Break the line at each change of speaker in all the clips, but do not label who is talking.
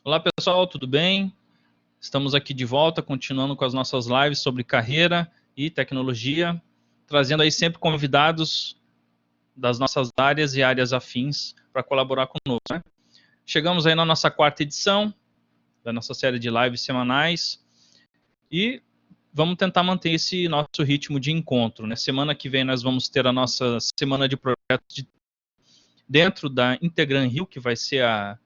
Olá pessoal, tudo bem? Estamos aqui de volta, continuando com as nossas lives sobre carreira e tecnologia, trazendo aí sempre convidados das nossas áreas e áreas afins para colaborar conosco, né? Chegamos aí na nossa quarta edição da nossa série de lives semanais e vamos tentar manter esse nosso ritmo de encontro, né? Semana que vem nós vamos ter a nossa semana de projetos dentro da Integran Rio, que vai ser a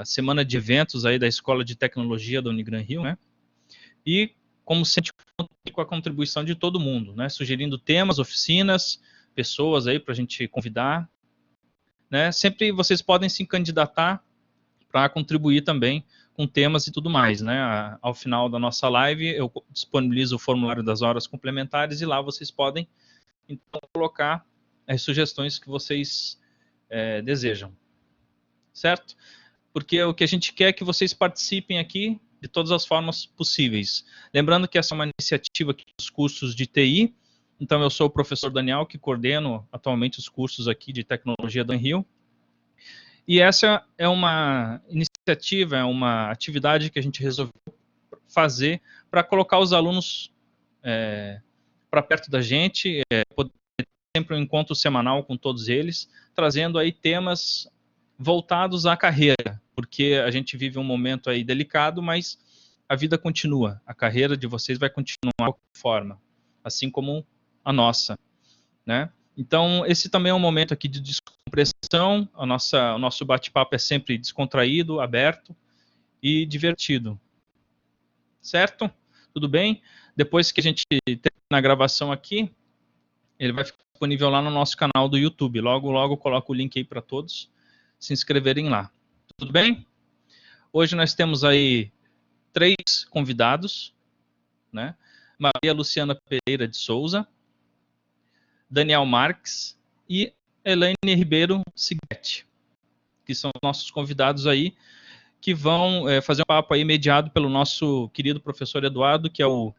semana de eventos aí da Escola de Tecnologia da Unigran Rio, né? E, como sempre, com a contribuição de todo mundo, né? Sugerindo temas, oficinas, pessoas aí para a gente convidar, né? Sempre vocês podem se candidatar para contribuir também com temas e tudo mais, né? Ao final da nossa live, eu disponibilizo o formulário das horas complementares e lá vocês podem, então, colocar as sugestões que vocês desejam, certo? Porque o que a gente quer é que vocês participem aqui de todas as formas possíveis. Lembrando que essa é uma iniciativa aqui dos cursos de TI, então eu sou o professor Daniel, que coordeno atualmente os cursos aqui de tecnologia da Rio, e essa é uma iniciativa, é uma atividade que a gente resolveu fazer para colocar os alunos para perto da gente, poder ter sempre um encontro semanal com todos eles, trazendo aí temas voltados à carreira, porque a gente vive um momento aí delicado, mas a vida continua, a carreira de vocês vai continuar de qualquer forma, assim como a nossa, né? Então, esse também é um momento aqui de descompressão, o nosso bate-papo é sempre descontraído, aberto e divertido, certo? Tudo bem? Depois que a gente termina a gravação aqui, ele vai ficar disponível lá no nosso canal do YouTube, logo, logo eu coloco o link aí para todos se inscreverem lá. Tudo bem? Hoje nós temos aí 3 convidados, né? Maria Luciana Pereira de Souza, Daniel Marques e Elaine Ribeiro Siguete, que são os nossos convidados aí, que vão fazer um papo aí mediado pelo nosso querido professor Eduardo, que é o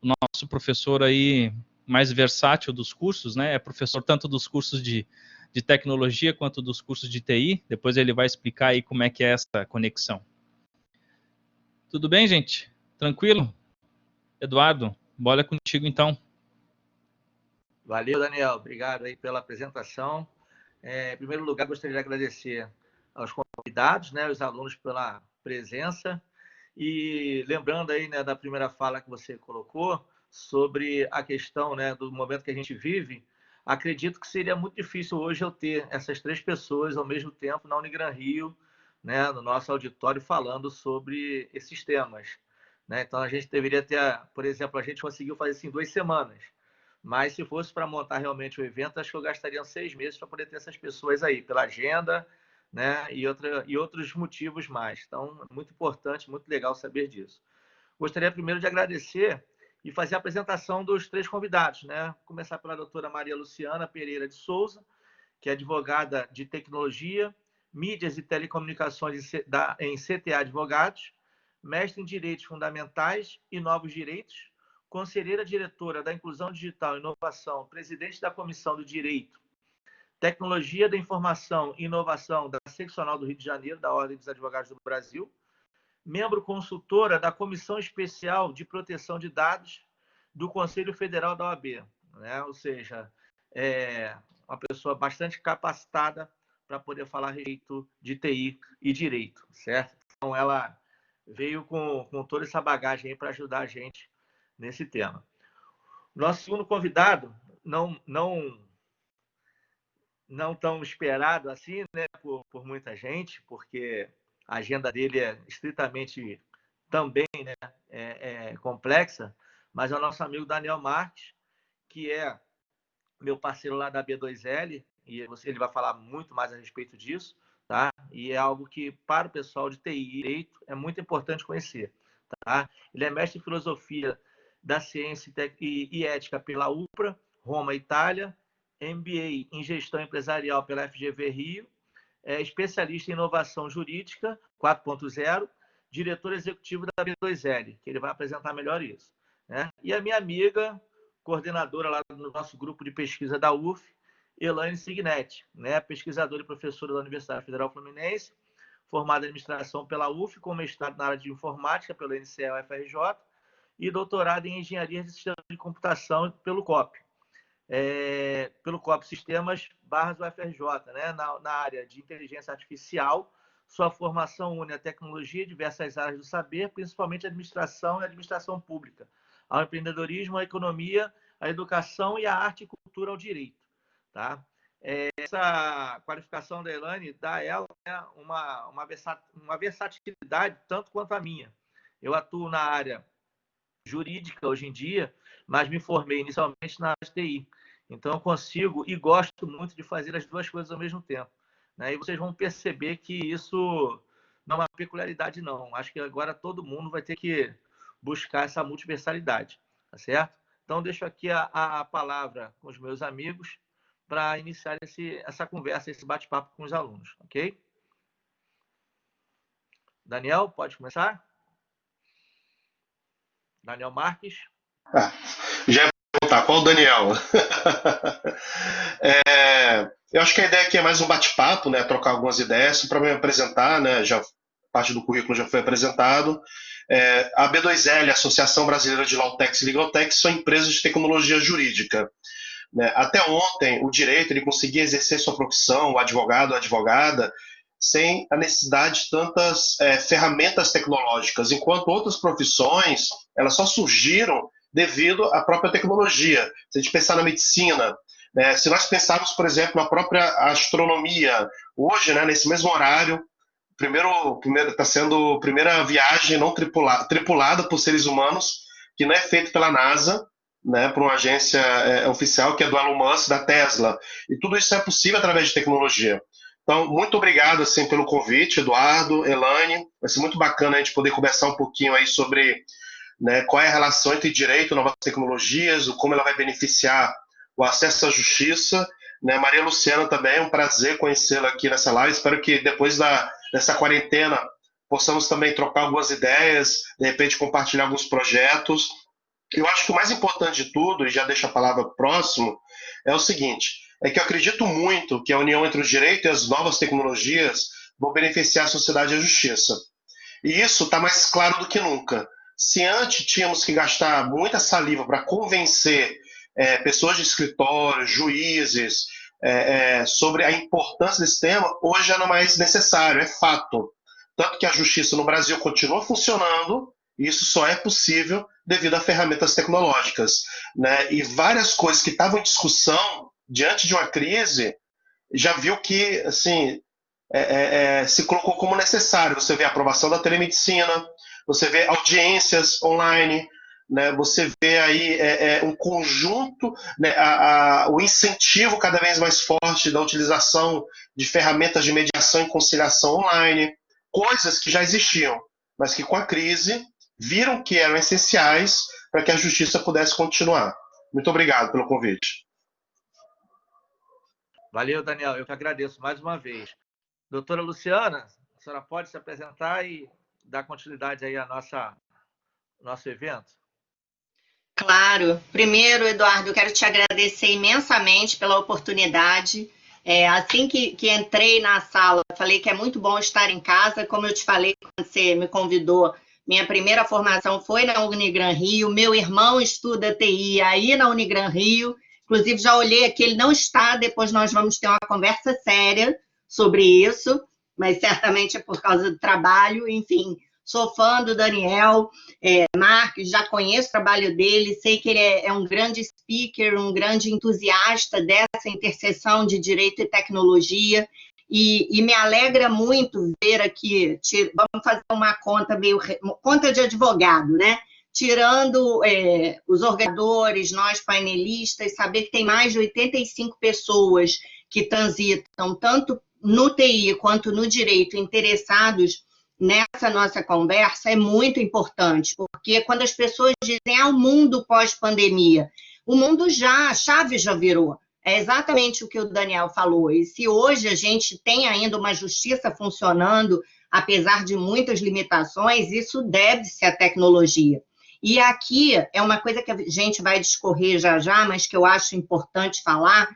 nosso professor aí mais versátil dos cursos, né? É professor tanto dos cursos de tecnologia quanto dos cursos de TI. Depois ele vai explicar aí como é que é essa conexão. Tudo bem, gente? Tranquilo? Eduardo, bola contigo então.
Valeu, Daniel. Obrigado aí pela apresentação. Em primeiro lugar, gostaria de agradecer aos convidados, né, os alunos pela presença. E lembrando aí, né, da primeira fala que você colocou sobre a questão, né, do momento que a gente vive, acredito que seria muito difícil hoje eu ter essas 3 pessoas ao mesmo tempo na Unigran Rio, né, no nosso auditório, falando sobre esses temas, né? Então, a gente deveria ter, por exemplo, a gente conseguiu fazer isso em 2 semanas. Mas se fosse para montar realmente o evento, acho que eu gastaria 6 meses para poder ter essas pessoas aí, pela agenda, né? E outros motivos mais. Então, é muito importante, muito legal saber disso. Gostaria primeiro de agradecer e fazer a apresentação dos 3 convidados, né? Vou começar pela doutora Maria Luciana Pereira de Souza, que é advogada de tecnologia, mídias e telecomunicações em CTA Advogados, mestre em Direitos Fundamentais e Novos Direitos, conselheira diretora da Inclusão Digital e Inovação, presidente da Comissão do Direito, Tecnologia da Informação e Inovação da Seccional do Rio de Janeiro, da Ordem dos Advogados do Brasil, membro consultora da Comissão Especial de Proteção de Dados do Conselho Federal da OAB, né? Ou seja, uma pessoa bastante capacitada para poder falar a respeito de TI e direito, certo? Então, ela veio com toda essa bagagem para ajudar a gente nesse tema. Nosso segundo convidado, não tão esperado assim, né, por muita gente, porque a agenda dele é estritamente também, né, complexa, mas é o nosso amigo Daniel Marques, que é meu parceiro lá da B2L, e ele vai falar muito mais a respeito disso, tá? E é algo que, para o pessoal de TI e Direito, é muito importante conhecer, tá? Ele é mestre em Filosofia da Ciência e Ética pela UPRA, Roma, Itália, MBA em Gestão Empresarial pela FGV Rio, é especialista em Inovação Jurídica 4.0, diretor executivo da B2L, que ele vai apresentar melhor isso, né? E a minha amiga, coordenadora lá no nosso grupo de pesquisa da UF, Elaine Signetti, né? Pesquisadora e professora da Universidade Federal Fluminense, formado em administração pela UF, com mestrado na área de informática pela NCE-UFRJ e doutorado em engenharia de sistemas de computação pelo COP. Pelo COP Sistemas /UFRJ, né, na área de inteligência artificial. Sua formação une a tecnologia e diversas áreas do saber, principalmente a administração e a administração pública, ao empreendedorismo, à economia, à educação e à arte e cultura ao direito. Tá? Essa qualificação da Elaine dá a ela, né, uma versatilidade tanto quanto a minha. Eu atuo na área jurídica hoje em dia, mas me formei inicialmente na área de TI. Então, eu consigo e gosto muito de fazer as duas coisas ao mesmo tempo. Né? E vocês vão perceber que isso não é uma peculiaridade, não. Acho que agora todo mundo vai ter que buscar essa multiversalidade, tá certo? Então, deixo aqui a palavra com os meus amigos para iniciar essa conversa, esse bate-papo com os alunos, ok? Daniel, pode começar? Daniel Marques.
Já ia perguntar, qual o Daniel? Eu acho que a ideia aqui é mais um bate-papo, né? Trocar algumas ideias para me apresentar, né? Já, parte do currículo já foi apresentado. A B2L, Associação Brasileira de Lawtechs e Legaltechs, são empresas de tecnologia jurídica. Né? Até ontem, o direito ele conseguia exercer sua profissão, o advogado, a advogada, sem a necessidade de tantas ferramentas tecnológicas, enquanto outras profissões elas só surgiram devido à própria tecnologia. Se a gente pensar na medicina, né, se nós pensarmos, por exemplo, na própria astronomia, hoje, né, nesse mesmo horário, está sendo a primeira viagem não tripulada por seres humanos, que não é feita pela NASA, né, por uma agência oficial, que é do Elon Musk, da Tesla. E tudo isso é possível através de tecnologia. Então, muito obrigado assim, pelo convite, Eduardo, Elaine. Vai ser muito bacana a gente poder conversar um pouquinho aí sobre, né, qual é a relação entre direito e novas tecnologias, como ela vai beneficiar o acesso à justiça. Né? Maria Luciana também, é um prazer conhecê-la aqui nessa live. Espero que depois dessa quarentena possamos também trocar algumas ideias, de repente compartilhar alguns projetos. Eu acho que o mais importante de tudo, e já deixo a palavra próximo, é o seguinte, é que eu acredito muito que a união entre o direito e as novas tecnologias vão beneficiar a sociedade e a justiça. E isso está mais claro do que nunca. Se antes tínhamos que gastar muita saliva para convencer pessoas de escritório, juízes, sobre a importância desse tema, hoje já não é mais necessário, é fato. Tanto que a justiça no Brasil continua funcionando, e isso só é possível devido a ferramentas tecnológicas. Né? E várias coisas que estavam em discussão diante de uma crise, já viu que assim, se colocou como necessário. Você vê a aprovação da telemedicina, você vê audiências online, né? Você vê aí um conjunto, né? O incentivo cada vez mais forte da utilização de ferramentas de mediação e conciliação online, coisas que já existiam, mas que com a crise viram que eram essenciais para que a justiça pudesse continuar. Muito obrigado pelo convite.
Valeu, Daniel. Eu que agradeço mais uma vez. Doutora Luciana, a senhora pode se apresentar e dar continuidade aí ao nosso evento?
Claro. Primeiro, Eduardo, eu quero te agradecer imensamente pela oportunidade. Assim que entrei na sala, falei que é muito bom estar em casa. Como eu te falei quando você me convidou, minha primeira formação foi na Unigran Rio. Meu irmão estuda TI aí na Unigran Rio. Inclusive, já olhei aqui, ele não está. Depois nós vamos ter uma conversa séria sobre isso, mas certamente é por causa do trabalho. Enfim, sou fã do Daniel Marques, já conheço o trabalho dele, sei que ele é um grande speaker, um grande entusiasta dessa interseção de direito e tecnologia, e me alegra muito ver aqui, vamos fazer uma conta conta de advogado, né? Tirando os organizadores, nós painelistas, saber que tem mais de 85 pessoas que transitam, tanto no TI quanto no direito, interessados nessa nossa conversa, é muito importante, porque quando as pessoas dizem o mundo pós-pandemia, o mundo a chave já virou. É exatamente o que o Daniel falou. E se hoje a gente tem ainda uma justiça funcionando, apesar de muitas limitações, isso deve-se à tecnologia. E aqui é uma coisa que a gente vai discorrer já, mas que eu acho importante falar,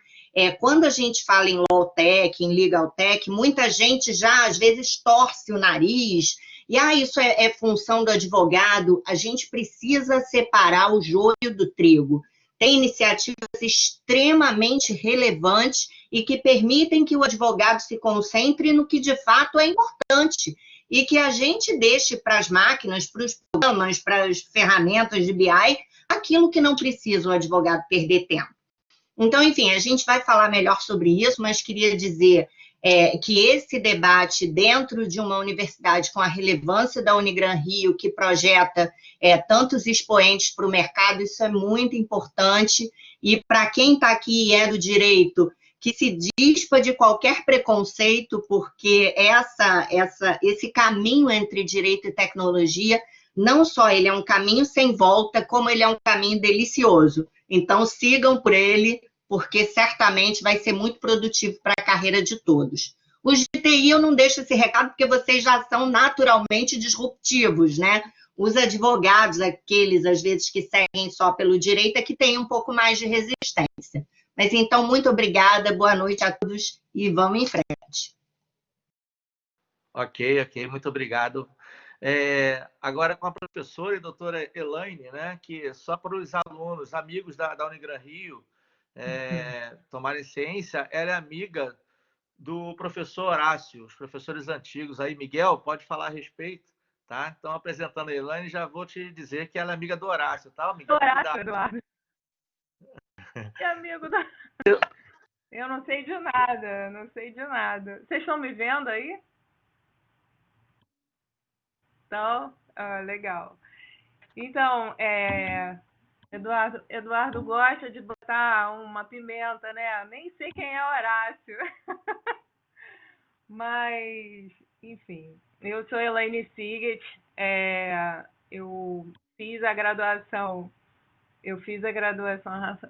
Quando a gente fala em law tech, em legal tech, muita gente já, às vezes, torce o nariz, e isso é função do advogado. A gente precisa separar o joio do trigo. Tem iniciativas extremamente relevantes e que permitem que o advogado se concentre no que de fato é importante e que a gente deixe para as máquinas, para os programas, para as ferramentas de BI, aquilo que não precisa o advogado perder tempo. Então, enfim, a gente vai falar melhor sobre isso, mas queria dizer que esse debate dentro de uma universidade com a relevância da Unigran Rio, que projeta tantos expoentes para o mercado, isso é muito importante. E para quem está aqui e é do direito, que se dispa de qualquer preconceito, porque esse caminho entre direito e tecnologia, não só ele é um caminho sem volta, como ele é um caminho delicioso. Então, sigam por ele, porque certamente vai ser muito produtivo para a carreira de todos. Os de TI eu não deixo esse recado, porque vocês já são naturalmente disruptivos, né? Os advogados, aqueles, às vezes, que seguem só pelo direito, é que têm um pouco mais de resistência. Mas, então, muito obrigada, boa noite a todos e vamos em frente.
Ok, muito obrigado. Agora com a professora e doutora Elaine, né, que só para os alunos, amigos da Unigran Rio, tomarem ciência, ela é amiga do professor Horácio, os professores antigos aí. Miguel, pode falar a respeito, tá? Então, apresentando a Elaine, já vou te dizer que ela é amiga do Horácio, tá, Miguel?
Horácio, Eduardo. Que amigo da... Eu não sei de nada, não sei de nada. Vocês estão me vendo aí? Então, legal. Então, Eduardo gosta de botar uma pimenta, né? Nem sei quem é Horácio. Mas, enfim, eu sou Elaine Siget, eu fiz a graduação...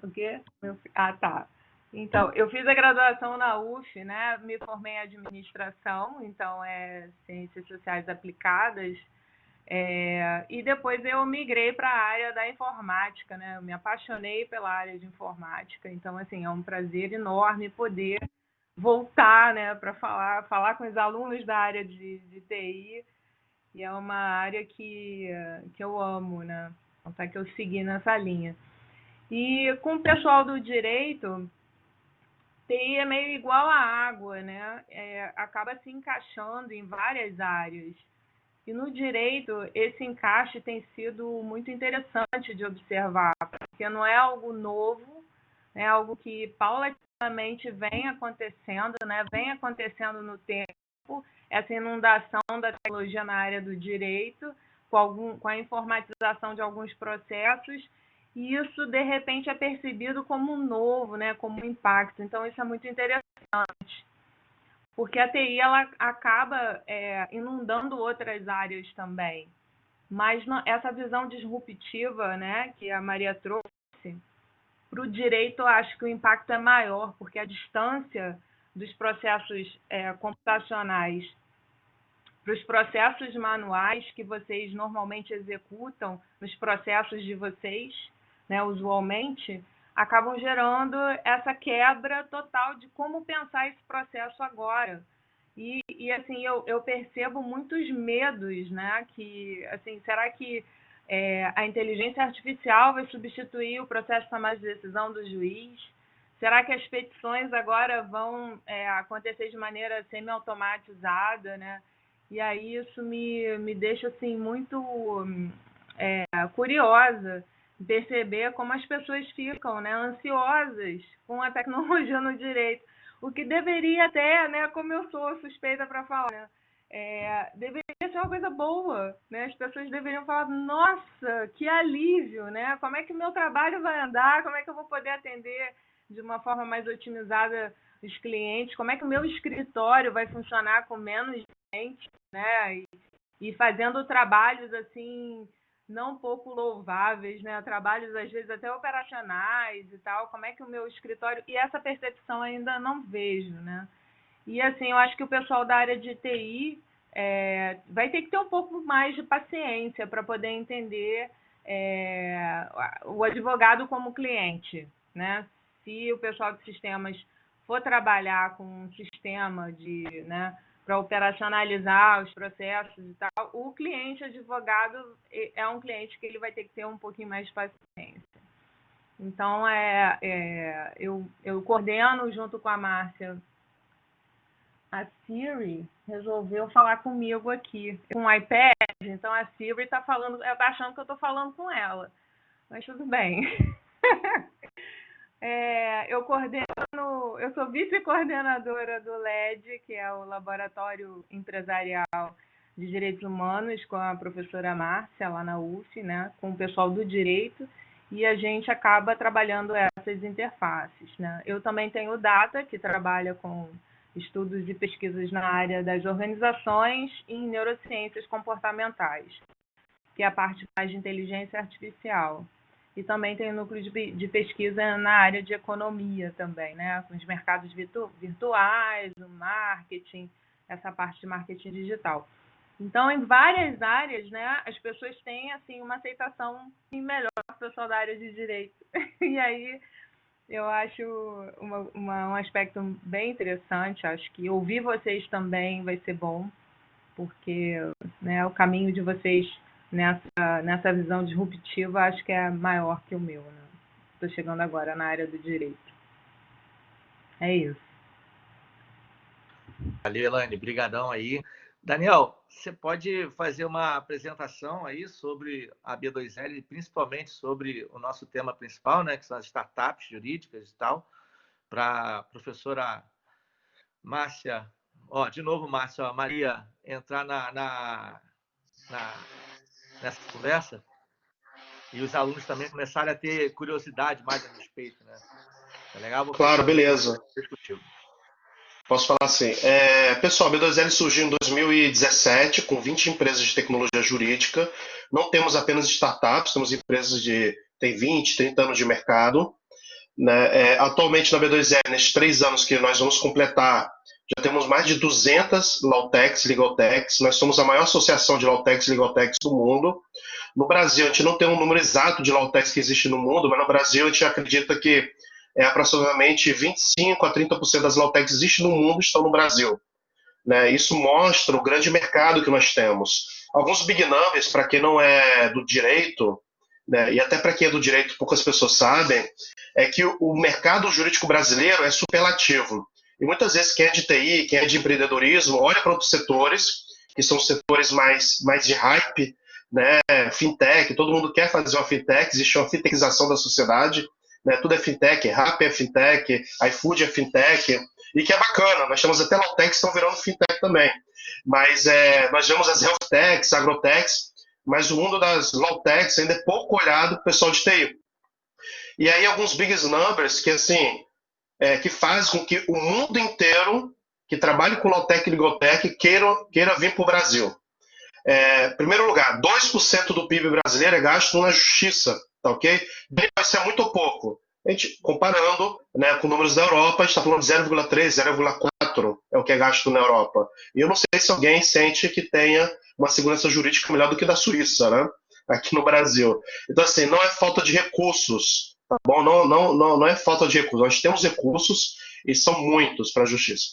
O quê? Tá. Então, eu fiz a graduação na UF, né? Me formei em administração, então ciências sociais aplicadas. E depois eu migrei para a área da informática, né? Eu me apaixonei pela área de informática, então, assim, é um prazer enorme poder voltar, né, para falar com os alunos da área de TI, e é uma área que eu amo, né? Até que eu segui nessa linha. E com o pessoal do direito, TI é meio igual à água, né? Acaba se encaixando em várias áreas. E no direito, esse encaixe tem sido muito interessante de observar, porque não é algo novo, é algo que paulatinamente vem acontecendo, né? Vem acontecendo no tempo, essa inundação da tecnologia na área do direito, com a informatização de alguns processos, e isso, de repente, é percebido como novo, né? Como um impacto. Então, isso é muito interessante, porque a TI ela acaba inundando outras áreas também. Mas essa visão disruptiva, né, que a Maria trouxe, para o direito, eu acho que o impacto é maior, porque a distância dos processos computacionais para os processos manuais que vocês normalmente executam nos processos de vocês, né, usualmente, acabam gerando essa quebra total de como pensar esse processo agora. E assim, eu percebo muitos medos, né? Que, assim, será que a inteligência artificial vai substituir o processo de tomada de decisão do juiz? Será que as petições agora vão acontecer de maneira semi-automatizada, né? E aí isso me deixa, assim, muito curiosa perceber como as pessoas ficam, né, ansiosas com a tecnologia no direito. O que deveria até, né, como eu sou suspeita para falar, né, deveria ser uma coisa boa, né? As pessoas deveriam falar, nossa, que alívio, né? Como é que o meu trabalho vai andar? Como é que eu vou poder atender de uma forma mais otimizada os clientes? Como é que o meu escritório vai funcionar com menos gente, né? E fazendo trabalhos assim não pouco louváveis, né? Trabalhos às vezes até operacionais e tal. Como é que o meu escritório... E essa percepção ainda não vejo, né? E assim, eu acho que o pessoal da área de TI vai ter que ter um pouco mais de paciência para poder entender o advogado como cliente, né? Se o pessoal de sistemas for trabalhar com um sistema de, né, para operacionalizar os processos e tal, o cliente advogado é um cliente que ele vai ter que ter um pouquinho mais de paciência. Então, eu coordeno junto com a Márcia. A Siri resolveu falar comigo aqui com o iPad, então a Siri está falando, ela está achando que eu estou falando com ela, mas tudo bem. Eu sou vice-coordenadora do LED, que é o Laboratório Empresarial de Direitos Humanos, com a professora Márcia, lá na UF, né, com o pessoal do direito, e a gente acaba trabalhando essas interfaces, né. Eu também tenho o Data, que trabalha com estudos e pesquisas na área das organizações e em neurociências comportamentais, que é a parte mais de inteligência artificial. E também tem o núcleo de pesquisa na área de economia também, né? Com os mercados virtuais, o marketing, essa parte de marketing digital. Então, em várias áreas, né, as pessoas têm assim, uma aceitação melhor do pessoal da área de direito. E aí, eu acho um aspecto bem interessante. Acho que ouvir vocês também vai ser bom, porque, né, o caminho de vocês nessa visão disruptiva acho que é maior que o meu, né? Estou chegando agora na área do direito. É isso.
Valeu, Elaine. Brigadão aí. Daniel, você pode fazer uma apresentação aí sobre a B2L, principalmente sobre o nosso tema principal, né, que são as startups jurídicas e tal, para a professora Márcia, de novo, Márcia, Maria, entrar nessa conversa e os alunos também começarem a ter curiosidade mais a respeito, né? Tá legal?
Claro, beleza. Posso falar assim. Pessoal, a B2L surgiu em 2017 com 20 empresas de tecnologia jurídica. Não temos apenas startups, temos empresas de tem 20, 30 anos de mercado. Né? Atualmente na B2L, nesses 3 anos que nós vamos completar, já temos mais de 200 Lawtechs, Legaltechs. Nós somos a maior associação de Lawtechs e Legaltechs do mundo. No Brasil, a gente não tem um número exato de Lawtechs que existe no mundo, mas no Brasil a gente acredita que aproximadamente 25% a 30% das Lawtechs que existem no mundo estão no Brasil. Né? Isso mostra o grande mercado que nós temos. Alguns big numbers, para quem não é do direito, né, e até para quem é do direito, poucas pessoas sabem, é que o mercado jurídico brasileiro é superlativo. E muitas vezes quem é de TI, quem é de empreendedorismo, olha para outros setores, que são setores mais de hype, né, fintech, todo mundo quer fazer uma fintech, existe uma fintechização da sociedade, né, tudo é fintech, Rappi é fintech, iFood é fintech, e que é bacana, nós temos até Lawtechs que estão virando fintech também, mas nós vemos as healthtechs, agrotechs, mas o mundo das Lawtechs ainda é pouco olhado para o pessoal de TI. E aí alguns big numbers que, assim, que fazem com que o mundo inteiro que trabalha com Lawtech e Legaltech queira vir para o Brasil. Em primeiro lugar, 2% do PIB brasileiro é gasto na justiça, tá ok? Vai ser muito ou pouco. A gente, comparando, né, com números da Europa, a gente está falando de 0,3, 0,4 é o que é gasto na Europa. E eu não sei se alguém sente que tenha uma segurança jurídica melhor do que da Suíça, né? Aqui no Brasil. Então, assim, não é falta de recursos, tá bom? Não é falta de recursos. Nós temos recursos e são muitos para a justiça.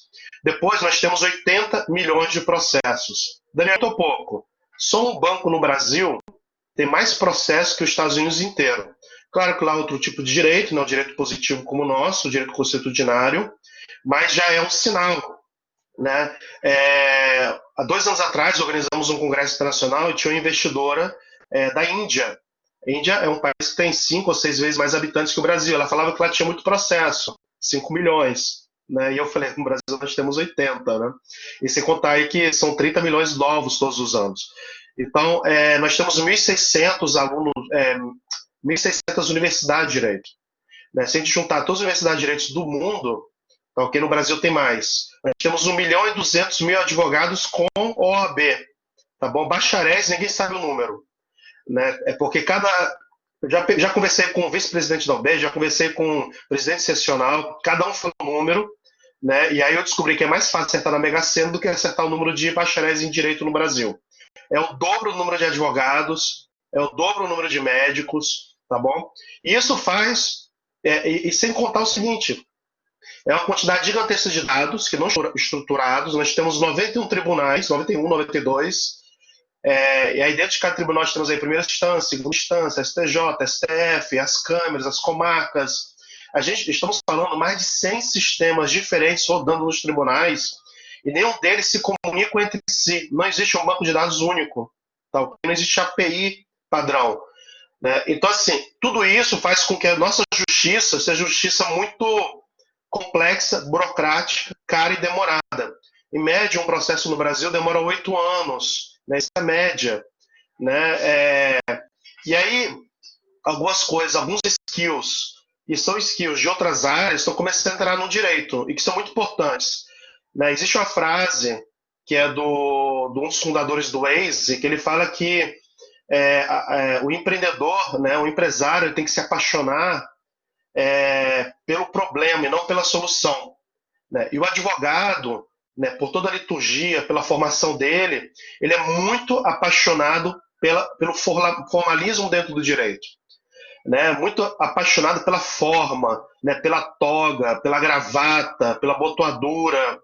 Depois, nós temos 80 milhões de processos. Daniel, tô pouco. Só um banco no Brasil tem mais processos que os Estados Unidos inteiro. Claro que lá é outro tipo de direito, não é um direito positivo como o nosso, o direito consuetudinário, mas já é um sinal. Né? Há 2 anos atrás, organizamos um congresso internacional e tinha uma investidora da Índia. A Índia é um país que tem 5 ou 6 vezes mais habitantes que o Brasil. Ela falava que lá tinha muito processo, 5 milhões. Né? E eu falei, no Brasil nós temos 80. Né? E sem contar aí que são 30 milhões novos todos os anos. Então, nós temos 1.600 alunos, 1.600 universidades de direito. Né? Se a gente juntar todas as universidades de direito do mundo, ok, no Brasil tem mais. Nós temos 1.200.000 advogados com OAB. Tá bom? Bacharéis, ninguém sabe o número. Né? É porque já conversei com o vice-presidente da OAB, já conversei com o presidente seccional, cada um falou um número, né? E aí eu descobri que é mais fácil acertar na Mega Sena do que acertar o número de bacharéis em direito no Brasil. É o dobro do número de advogados, é o dobro do número de médicos, tá bom? E isso faz, e sem contar o seguinte, É uma quantidade gigantesca de dados que não estão estruturados. Nós temos 91 tribunais, 91, 92. E aí dentro de cada tribunal nós temos aí primeira instância, segunda instância, STJ, STF, as câmeras, as comarcas. Estamos falando mais de 100 sistemas diferentes rodando nos tribunais e nenhum deles se comunica entre si. Não existe um banco de dados único. Tá? Não existe API padrão. Né? Então, assim, tudo isso faz com que a nossa justiça seja justiça muito complexa, burocrática, cara e demorada. Em média, um processo no Brasil demora 8 anos, né? Isso é a média. Né? E aí, algumas coisas, alguns skills, e são skills de outras áreas, estão começando a entrar no direito, e que são muito importantes. Né? Existe uma frase que é de um dos fundadores do Waze, que ele fala que o empreendedor, né, o empresário, tem que se apaixonar pelo problema e não pela solução. Né? E o advogado, né, por toda a liturgia, pela formação dele, ele é muito apaixonado pelo formalismo dentro do direito. Né? Muito apaixonado pela forma, né, pela toga, pela gravata, pela botoadura,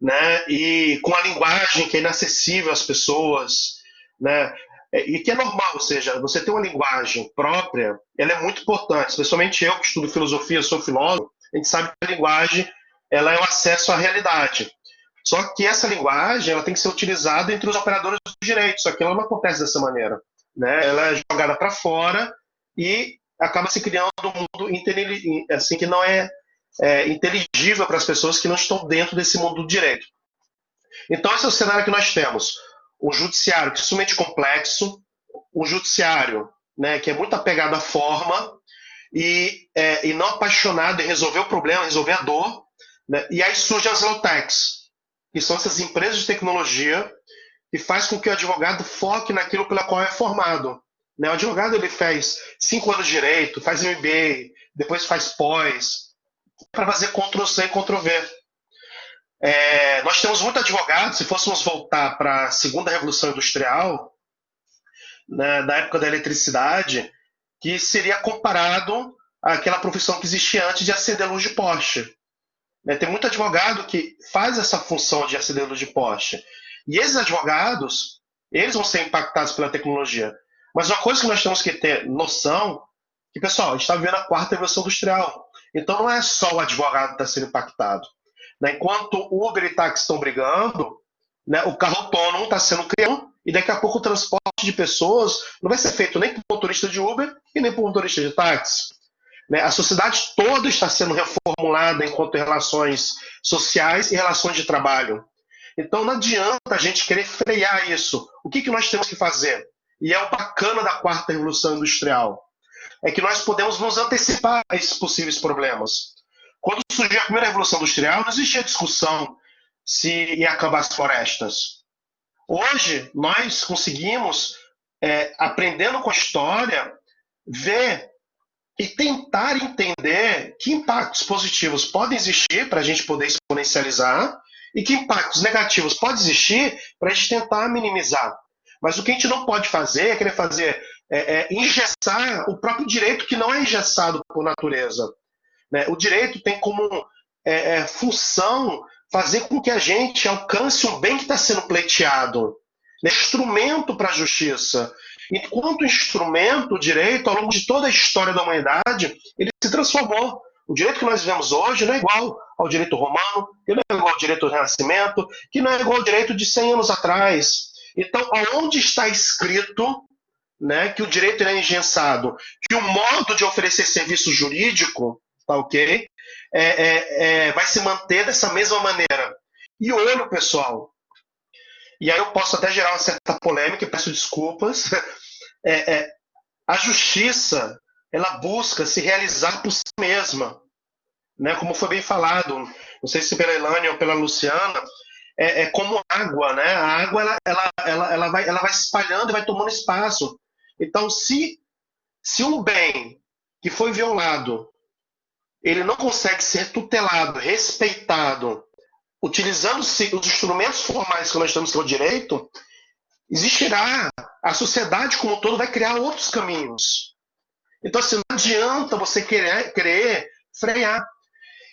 né, e com a linguagem que é inacessível às pessoas, né, e que é normal, ou seja, você ter uma linguagem própria, ela é muito importante, especialmente eu que estudo filosofia, sou filósofo, a gente sabe que a linguagem ela é o acesso à realidade. Só que essa linguagem ela tem que ser utilizada entre os operadores do direito, só que ela não acontece dessa maneira. Né? Ela é jogada para fora e acaba se criando um mundo assim, que não é inteligível para as pessoas que não estão dentro desse mundo do direito. Então, esse é o cenário que nós temos. Um judiciário que é extremamente complexo, um judiciário, né, que é muito apegado à forma e não apaixonado em resolver o problema, resolver a dor. Né? E aí surgem as low-techs, que são essas empresas de tecnologia que faz com que o advogado foque naquilo pela qual é formado. Né? O advogado ele faz 5 anos de direito, faz MBA, depois faz pós, para fazer Ctrl-C e Ctrl-V. Nós temos muito advogado, se fôssemos voltar para a segunda revolução industrial, né, da época da eletricidade, que seria comparado àquela profissão que existia antes de acender luz de poste. Né, tem muito advogado que faz essa função de acender luz de poste. E esses advogados, eles vão ser impactados pela tecnologia. Mas uma coisa que nós temos que ter noção, que, pessoal, a gente está vivendo a quarta revolução industrial. Então não é só o advogado que está sendo impactado. Né? Enquanto Uber e táxi estão brigando, né, o carro autônomo está sendo criado e daqui a pouco o transporte de pessoas não vai ser feito nem por motorista de Uber e nem por motorista de táxi. Né? A sociedade toda está sendo reformulada enquanto relações sociais e relações de trabalho. Então não adianta a gente querer frear isso. O que nós temos que fazer? E é o bacana da quarta revolução industrial. É que nós podemos nos antecipar a esses possíveis problemas. Quando surgiu a primeira revolução industrial, não existia discussão se ia acabar as florestas. Hoje, nós conseguimos, aprendendo com a história, ver e tentar entender que impactos positivos podem existir para a gente poder exponencializar e que impactos negativos podem existir para a gente tentar minimizar. Mas o que a gente não pode fazer é querer engessar o próprio direito que não é engessado por natureza. Né? O direito tem como função fazer com que a gente alcance um bem que está sendo pleiteado. Né? Instrumento para a justiça. Enquanto instrumento, o direito, ao longo de toda a história da humanidade, ele se transformou. O direito que nós vivemos hoje não é igual ao direito romano, que não é igual ao direito do Renascimento, que não é igual ao direito de 100 anos atrás. Então, aonde está escrito, né, que o direito é engessado, que o modo de oferecer serviço jurídico, tá ok, vai se manter dessa mesma maneira. E olho, pessoal, e aí eu posso até gerar uma certa polêmica, e peço desculpas, a justiça, ela busca se realizar por si mesma, né, como foi bem falado, não sei se pela Elânia ou pela Luciana, como água, né? A água ela vai se espalhando e vai tomando espaço. Então, se um bem que foi violado, ele não consegue ser tutelado, respeitado, utilizando-se os instrumentos formais que nós temos, que é o direito, existirá, a sociedade como um todo vai criar outros caminhos. Então, assim, não adianta você querer frear.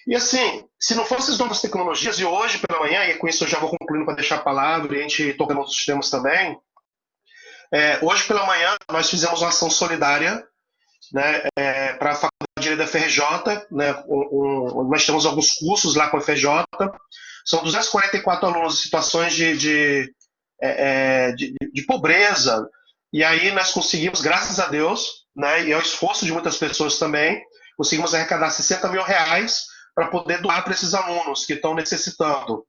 E assim, se não fossem as novas tecnologias, e hoje pela manhã, e com isso eu já vou concluindo para deixar a palavra e a gente toca em outros temas também, hoje pela manhã nós fizemos uma ação solidária, né, para a faculdade da FRJ, né, nós temos alguns cursos lá com a FRJ, são 244 alunos em situações de pobreza, e aí nós conseguimos, graças a Deus, né, e é o esforço de muitas pessoas também, conseguimos arrecadar 60 mil reais para poder doar para esses alunos que estão necessitando.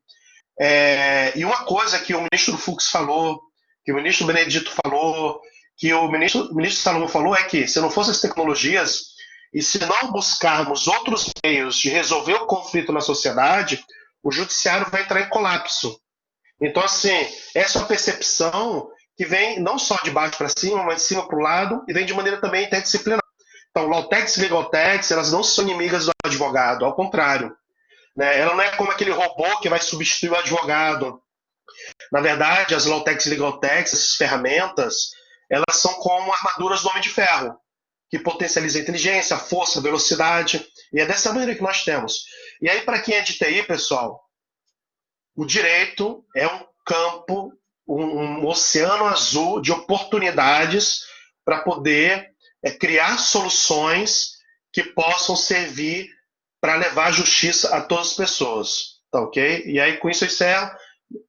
E uma coisa que o ministro Fux falou, que o ministro Benedito falou, que o ministro Salomão falou é que se não fossem as tecnologias e se não buscarmos outros meios de resolver o conflito na sociedade, o judiciário vai entrar em colapso. Então, assim, essa é uma percepção que vem não só de baixo para cima, mas de cima para o lado, e vem de maneira também interdisciplinar. Então, Lawtex e Legaltex, elas não são inimigas do advogado, ao contrário. Né? Ela não é como aquele robô que vai substituir o advogado. Na verdade, as Lawtex e Legaltex, essas ferramentas, elas são como armaduras do Homem de Ferro, que potencializa a inteligência, a força, a velocidade, e é dessa maneira que nós temos. E aí, para quem é de TI, pessoal, o direito é um campo, um oceano azul de oportunidades para poder criar soluções que possam servir para levar a justiça a todas as pessoas, tá ok? E aí com isso eu encerro,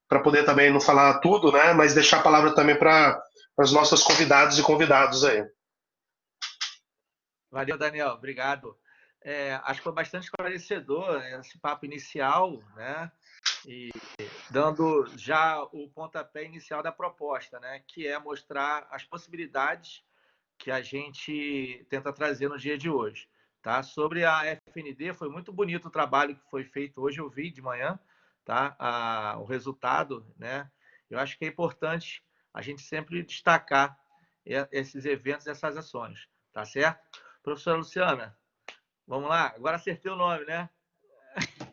para poder também não falar tudo, né, mas deixar a palavra também para os nossos convidados e convidados aí.
Valeu, Daniel, obrigado. Acho que foi bastante esclarecedor esse papo inicial, né, e dando já o pontapé inicial da proposta, né, que é mostrar as possibilidades que a gente tenta trazer no dia de hoje. Tá? Sobre a FND, foi muito bonito o trabalho que foi feito hoje, eu vi de manhã, tá? O resultado, né? Eu acho que é importante a gente sempre destacar esses eventos, essas ações, tá certo? Professora Luciana, vamos lá? Agora acertei o nome, né?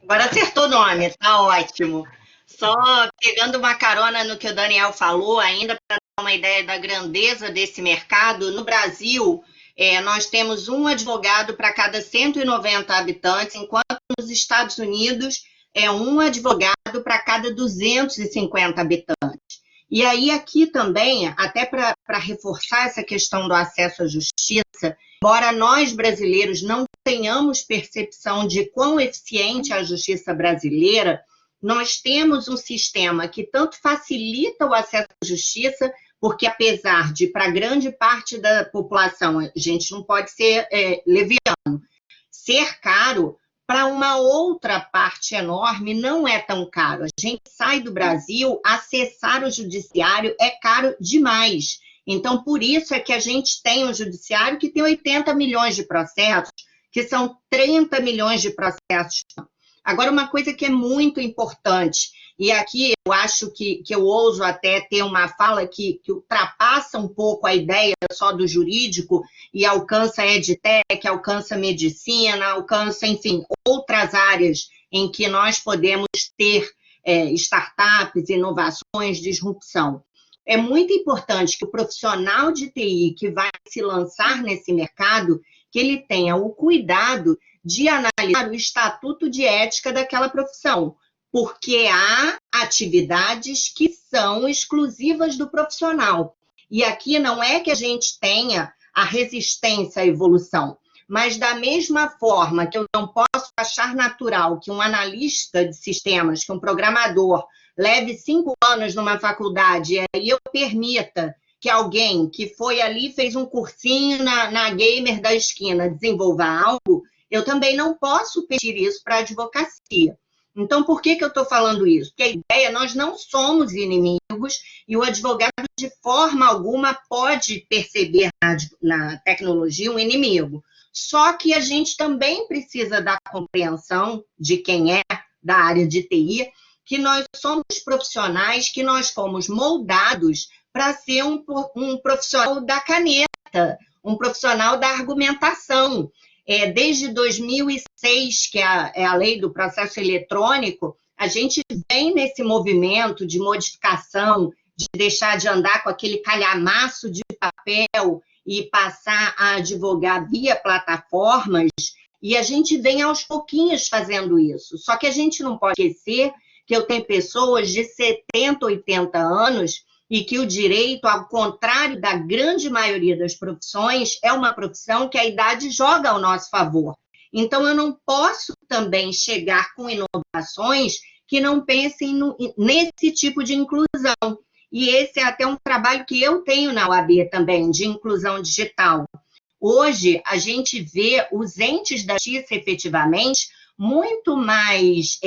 Agora acertou o nome, tá ótimo. Só pegando uma carona no que o Daniel falou, ainda para dar uma ideia da grandeza desse mercado, no Brasil, nós temos um advogado para cada 190 habitantes, enquanto nos Estados Unidos é um advogado para cada 250 habitantes. E aí aqui também, até para reforçar essa questão do acesso à justiça, embora nós brasileiros não tenhamos percepção de quão eficiente é a justiça brasileira, nós temos um sistema que tanto facilita o acesso à justiça, porque apesar de, para grande parte da população, a gente não pode ser leviano, ser caro, para uma outra parte enorme não é tão caro. A gente sai do Brasil, acessar o judiciário é caro demais. Então, por isso é que a gente tem um judiciário que tem 80 milhões de processos, que são 30 milhões de processos. Agora, uma coisa que é muito importante, e aqui eu acho que eu ouso até ter uma fala que ultrapassa um pouco a ideia só do jurídico e alcança a EdTech, alcança a medicina, alcança, enfim, outras áreas em que nós podemos ter startups, inovações, disrupção. É muito importante que o profissional de TI que vai se lançar nesse mercado, que ele tenha o cuidado de analisar o estatuto de ética daquela profissão, porque há atividades que são exclusivas do profissional. E aqui não é que a gente tenha a resistência à evolução, mas da mesma forma que eu não posso achar natural que um analista de sistemas, que um programador, leve 5 anos numa faculdade e aí eu permita que alguém que foi ali, fez um cursinho na gamer da esquina, desenvolva algo, eu também não posso pedir isso para a advocacia. Então, por que eu estou falando isso? Porque a ideia, nós não somos inimigos e o advogado, de forma alguma, pode perceber na tecnologia um inimigo. Só que a gente também precisa da compreensão de quem é da área de TI, que nós somos profissionais, que nós fomos moldados para ser um profissional da caneta, um profissional da argumentação. Desde 2006, que é a lei do processo eletrônico, a gente vem nesse movimento de modificação, de deixar de andar com aquele calhamaço de papel e passar a advogar via plataformas, E a gente vem aos pouquinhos fazendo isso. Só que a gente não pode esquecer que eu tenho pessoas de 70, 80 anos e que o direito, ao contrário da grande maioria das profissões, é uma profissão que a idade joga ao nosso favor. Então, eu não posso também chegar com inovações que não pensem nesse tipo de inclusão. E esse é até um trabalho que eu tenho na UAB também, de inclusão digital. Hoje, a gente vê os entes da justiça, efetivamente, muito mais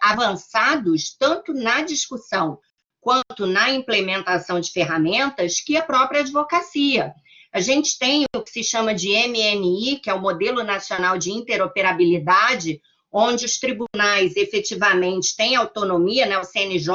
avançados, tanto na discussão quanto na implementação de ferramentas, que a própria advocacia. A gente tem o que se chama de MNI, que é o Modelo Nacional de Interoperabilidade, onde os tribunais efetivamente têm autonomia, né? O CNJ,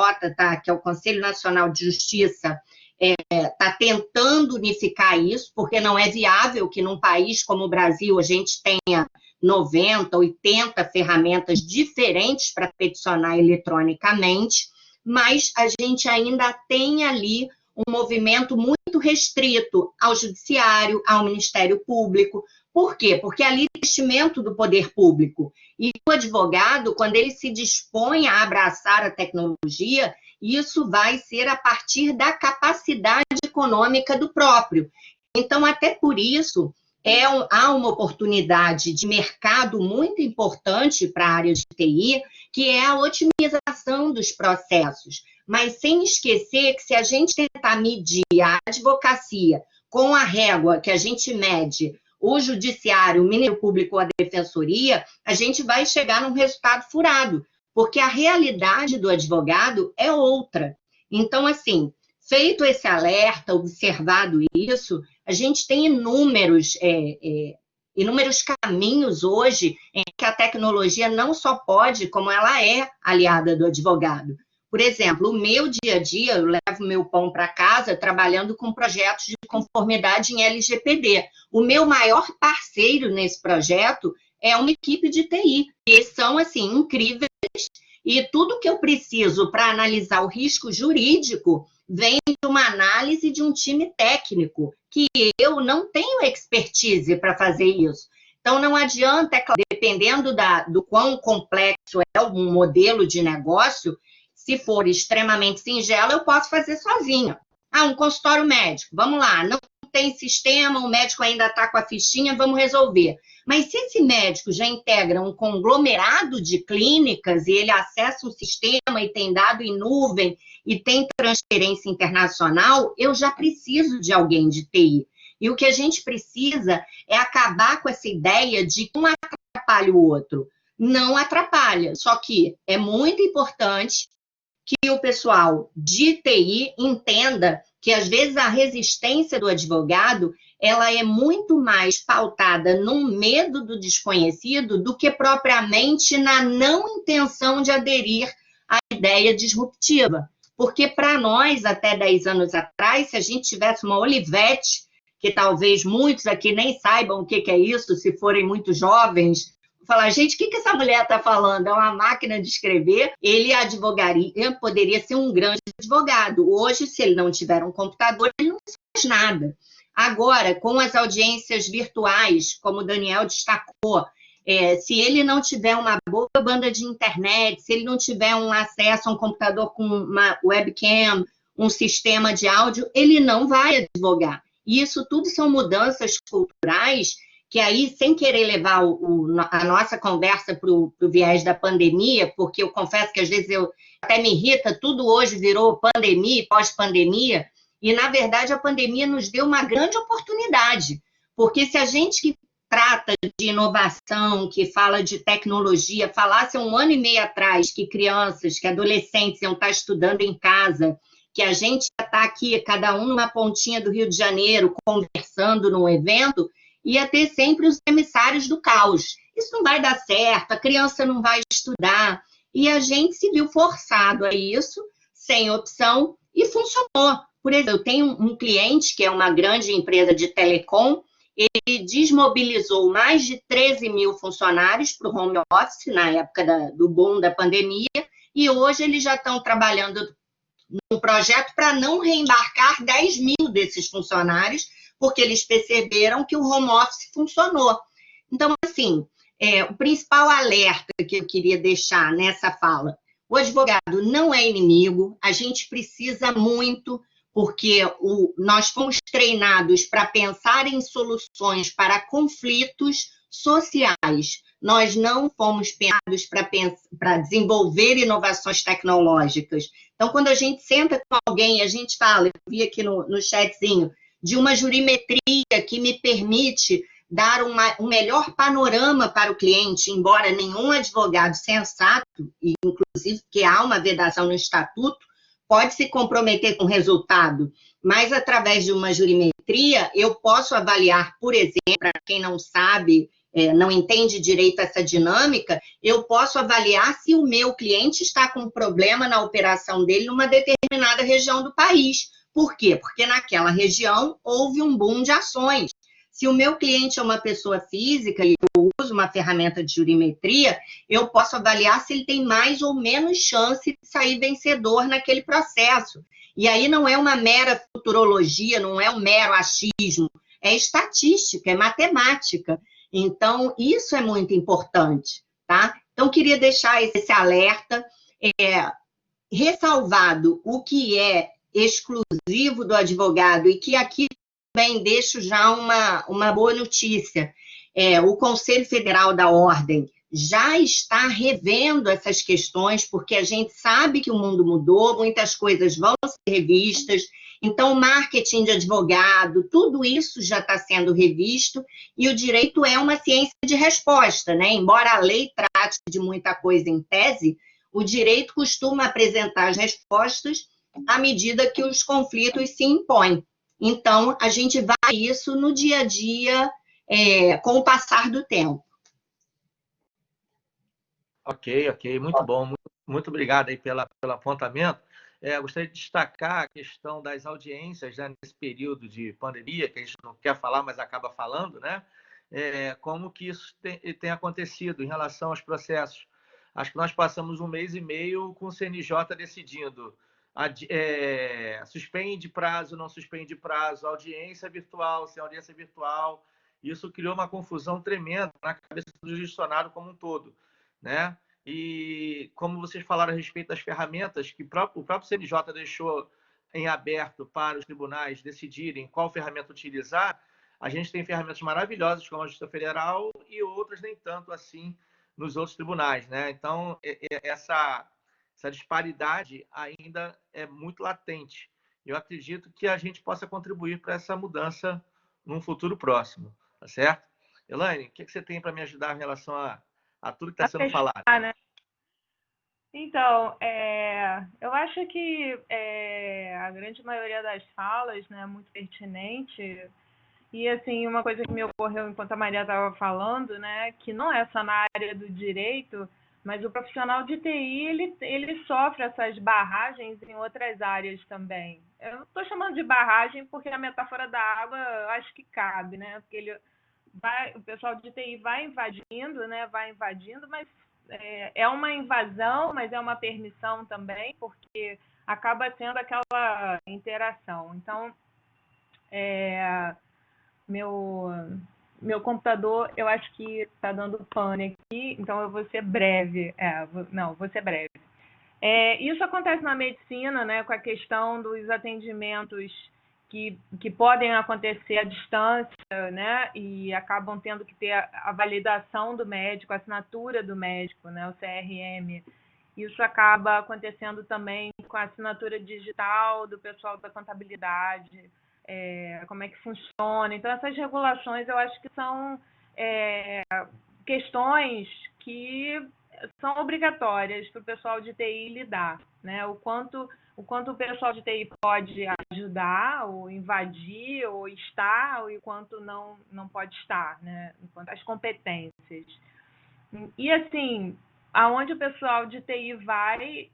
que é o Conselho Nacional de Justiça, está tentando unificar isso, porque não é viável que num país como o Brasil a gente tenha 90, 80 ferramentas diferentes para peticionar eletronicamente, mas a gente ainda tem ali um movimento muito restrito ao judiciário, ao Ministério Público. Por quê? Porque ali é investimento do poder público. E o advogado, quando ele se dispõe a abraçar a tecnologia, isso vai ser a partir da capacidade econômica do próprio. Então, até por isso, há uma oportunidade de mercado muito importante para a área de TI, que é a otimização dos processos. Mas sem esquecer que se a gente tentar medir a advocacia com a régua que a gente mede o judiciário, o Ministério Público ou a Defensoria, a gente vai chegar num resultado furado, porque a realidade do advogado é outra. Então, assim, feito esse alerta, observado isso, a gente tem inúmeros caminhos hoje em que a tecnologia não só pode, como ela é aliada do advogado. Por exemplo, o meu dia a dia, eu levo meu pão para casa trabalhando com projetos de conformidade em LGPD. O meu maior parceiro nesse projeto é uma equipe de TI. E eles são, assim, incríveis. E tudo que eu preciso para analisar o risco jurídico vem de uma análise de um time técnico, que eu não tenho expertise para fazer isso. Então, não adianta, dependendo do quão complexo é o modelo de negócio, se for extremamente singelo, eu posso fazer sozinha. Um consultório médico, vamos lá, não tem sistema, o médico ainda está com a fichinha, vamos resolver. Mas se esse médico já integra um conglomerado de clínicas e ele acessa um sistema e tem dado em nuvem e tem transferência internacional, eu já preciso de alguém de TI. E o que a gente precisa é acabar com essa ideia de que um atrapalha o outro. Não atrapalha, só que é muito importante que o pessoal de TI entenda que, às vezes, a resistência do advogado ela é muito mais pautada no medo do desconhecido do que propriamente na não intenção de aderir à ideia disruptiva. Porque, para nós, até 10 anos atrás, se a gente tivesse uma Olivetti, que talvez muitos aqui nem saibam o que é isso, se forem muito jovens, falar, gente, o que essa mulher está falando? É uma máquina de escrever. Ele advogaria, poderia ser um grande advogado. Hoje, se ele não tiver um computador, ele não faz nada. Agora, com as audiências virtuais, como o Daniel destacou, se ele não tiver uma boa banda de internet, se ele não tiver um acesso a um computador com uma webcam, um sistema de áudio, ele não vai advogar. E isso tudo são mudanças culturais que aí, sem querer levar a nossa conversa para o viés da pandemia, porque eu confesso que às vezes até me irrita, tudo hoje virou pandemia e pós-pandemia, e na verdade a pandemia nos deu uma grande oportunidade, porque se a gente que trata de inovação, que fala de tecnologia, falasse 1 ano e meio atrás que crianças, que adolescentes iam estar estudando em casa, que a gente já está aqui, cada um numa pontinha do Rio de Janeiro, conversando num evento, ia ter sempre os emissários do caos. Isso não vai dar certo, a criança não vai estudar. E a gente se viu forçado a isso, sem opção, e funcionou. Por exemplo, eu tenho um cliente que é uma grande empresa de telecom, ele desmobilizou mais de 13 mil funcionários para o home office, na época do boom da pandemia, e hoje eles já estão trabalhando num projeto para não reembarcar 10 mil desses funcionários, porque eles perceberam que o home office funcionou. Então, assim, o principal alerta que eu queria deixar nessa fala: o advogado não é inimigo, a gente precisa muito, porque nós fomos treinados para pensar em soluções para conflitos sociais. Nós não fomos treinados para desenvolver inovações tecnológicas. Então, quando a gente senta com alguém, a gente fala, eu vi aqui no chatzinho, de uma jurimetria que me permite dar um melhor panorama para o cliente, embora nenhum advogado sensato, e inclusive que há uma vedação no estatuto, pode se comprometer com o resultado, mas através de uma jurimetria eu posso avaliar, por exemplo, para quem não sabe, não entende direito essa dinâmica, eu posso avaliar se o meu cliente está com problema na operação dele numa determinada região do país. Por quê? Porque naquela região houve um boom de ações. Se o meu cliente é uma pessoa física e eu uso uma ferramenta de jurimetria, eu posso avaliar se ele tem mais ou menos chance de sair vencedor naquele processo. E aí não é uma mera futurologia, não é um mero achismo, é estatística, é matemática. Então, isso é muito importante, tá? Então, queria deixar esse alerta, ressalvado o que é exclusivo do advogado e que aqui também deixo já uma boa notícia. O Conselho Federal da Ordem já está revendo essas questões, porque a gente sabe que o mundo mudou, muitas coisas vão ser revistas, então o marketing de advogado, tudo isso já está sendo revisto, e o direito é uma ciência de resposta, né? Embora a lei trate de muita coisa em tese, o direito costuma apresentar as respostas à medida que os conflitos se impõem. Então, a gente vai isso no dia a dia, com o passar do tempo.
Ok, muito bom. Muito obrigado aí pelo apontamento. Gostaria de destacar a questão das audiências, né, nesse período de pandemia, que a gente não quer falar, mas acaba falando, né? Como que isso tem acontecido em relação aos processos. Acho que nós passamos 1 mês e meio com o CNJ decidindo suspende prazo, não suspende prazo, audiência virtual, sem audiência virtual. Isso criou uma confusão tremenda na cabeça do jurisdicionado como um todo, né? E como vocês falaram a respeito das ferramentas que o próprio CNJ deixou em aberto para os tribunais decidirem qual ferramenta utilizar, a gente tem ferramentas maravilhosas como a Justiça Federal e outras nem tanto assim nos outros tribunais, né? Então, essa disparidade ainda é muito latente. Eu acredito que a gente possa contribuir para essa mudança num futuro próximo, tá certo? Elaine, o que você tem para me ajudar em relação a tudo que está sendo falado?
Né? Então, eu acho que a grande maioria das falas, né, é muito pertinente. E, assim, uma coisa que me ocorreu enquanto a Maria estava falando, né, que não é só na área do direito, mas o profissional de TI, ele sofre essas barragens em outras áreas também. Eu estou chamando de barragem porque a metáfora da água eu acho que cabe, né? Porque o pessoal de TI vai invadindo, né? Vai invadindo, mas é uma invasão, mas é uma permissão também, porque acaba sendo aquela interação. Então, meu computador, eu acho que está dando pane aqui, então eu vou ser breve. Vou ser breve. Isso acontece na medicina, né, com a questão dos atendimentos que podem acontecer à distância, né, e acabam tendo que ter a validação do médico, a assinatura do médico, né, o CRM. Isso acaba acontecendo também com a assinatura digital do pessoal da contabilidade, como é que funciona. Então, essas regulações, eu acho que são questões que são obrigatórias para o pessoal de TI lidar, né? O quanto o pessoal de TI pode ajudar, ou invadir, ou estar, e o quanto não pode estar, né? Enquanto as competências. E, assim, aonde o pessoal de TI vai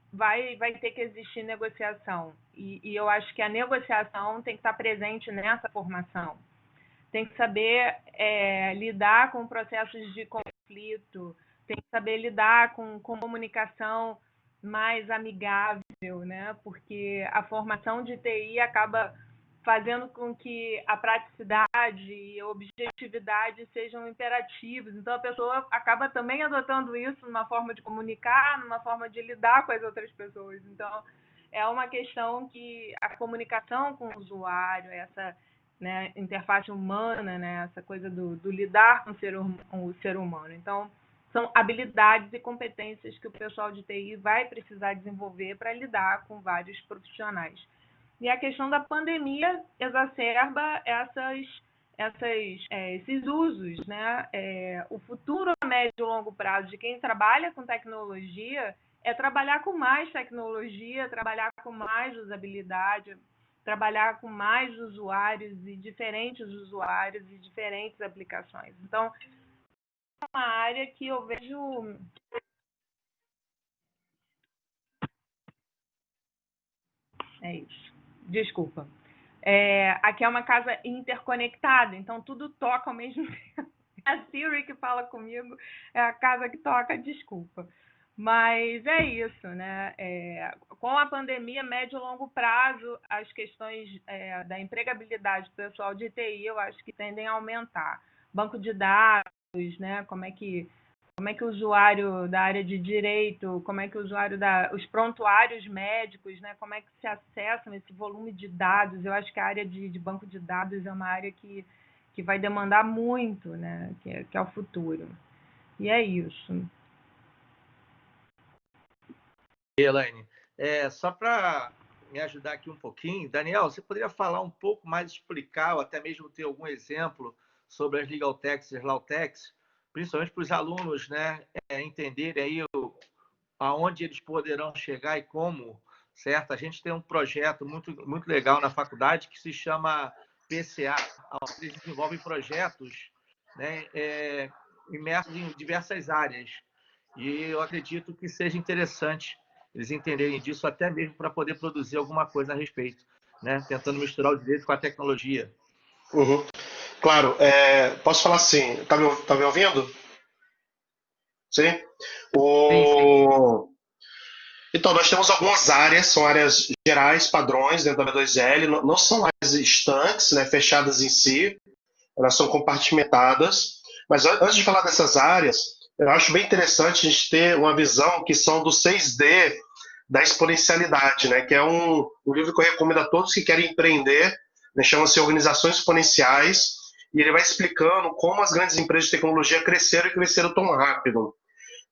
ter que existir negociação. E eu acho que a negociação tem que estar presente nessa formação. Tem que saber lidar com processos de conflito, tem que saber lidar com comunicação mais amigável, né? Porque a formação de TI acaba fazendo com que a praticidade e a objetividade sejam imperativos. Então, a pessoa acaba também adotando isso numa forma de comunicar, numa forma de lidar com as outras pessoas. Então, é uma questão que a comunicação com o usuário, essa, né, interface humana, né, essa coisa do lidar com o ser humano. Então, são habilidades e competências que o pessoal de TI vai precisar desenvolver para lidar com vários profissionais. E a questão da pandemia exacerba esses usos, né? O futuro a médio e longo prazo de quem trabalha com tecnologia é trabalhar com mais tecnologia, trabalhar com mais usabilidade, trabalhar com mais usuários e diferentes aplicações. Então, é uma área que eu vejo... É isso. Desculpa. Aqui é uma casa interconectada, então tudo toca ao mesmo tempo. É a Siri que fala comigo, é a casa que toca, desculpa. Mas é isso, né? Com a pandemia, médio e longo prazo, as questões da empregabilidade do pessoal de TI, eu acho que tendem a aumentar. Banco de dados, né? Como é que o usuário da área de direito, como é que o usuário os prontuários médicos, né? Como é que se acessam esse volume de dados? Eu acho que a área de banco de dados é uma área que vai demandar muito, né? Que é o futuro. E é isso.
Elaine, só para me ajudar aqui um pouquinho, Daniel, você poderia falar um pouco mais, explicar, ou até mesmo ter algum exemplo sobre as Legal Techs e as Law Techs, principalmente para os alunos, né, entenderem aí aonde eles poderão chegar e como, certo? A gente tem um projeto muito, muito legal na faculdade que se chama PCA, onde eles desenvolvem projetos, né, imersos em diversas áreas. E eu acredito que seja interessante eles entenderem disso, até mesmo para poder produzir alguma coisa a respeito, né? Tentando misturar o direito com a tecnologia.
Uhum. Claro, posso falar assim, tá me ouvindo? Sim?
Sim.
Então, nós temos algumas áreas, são áreas gerais, padrões dentro da B2L, não são áreas estanques, né, fechadas em si, elas são compartimentadas, mas antes de falar dessas áreas, eu acho bem interessante a gente ter uma visão que são do 6D da exponencialidade, né, que é um livro que eu recomendo a todos que querem empreender, né, chama-se Organizações Exponenciais, e ele vai explicando como as grandes empresas de tecnologia cresceram e cresceram tão rápido.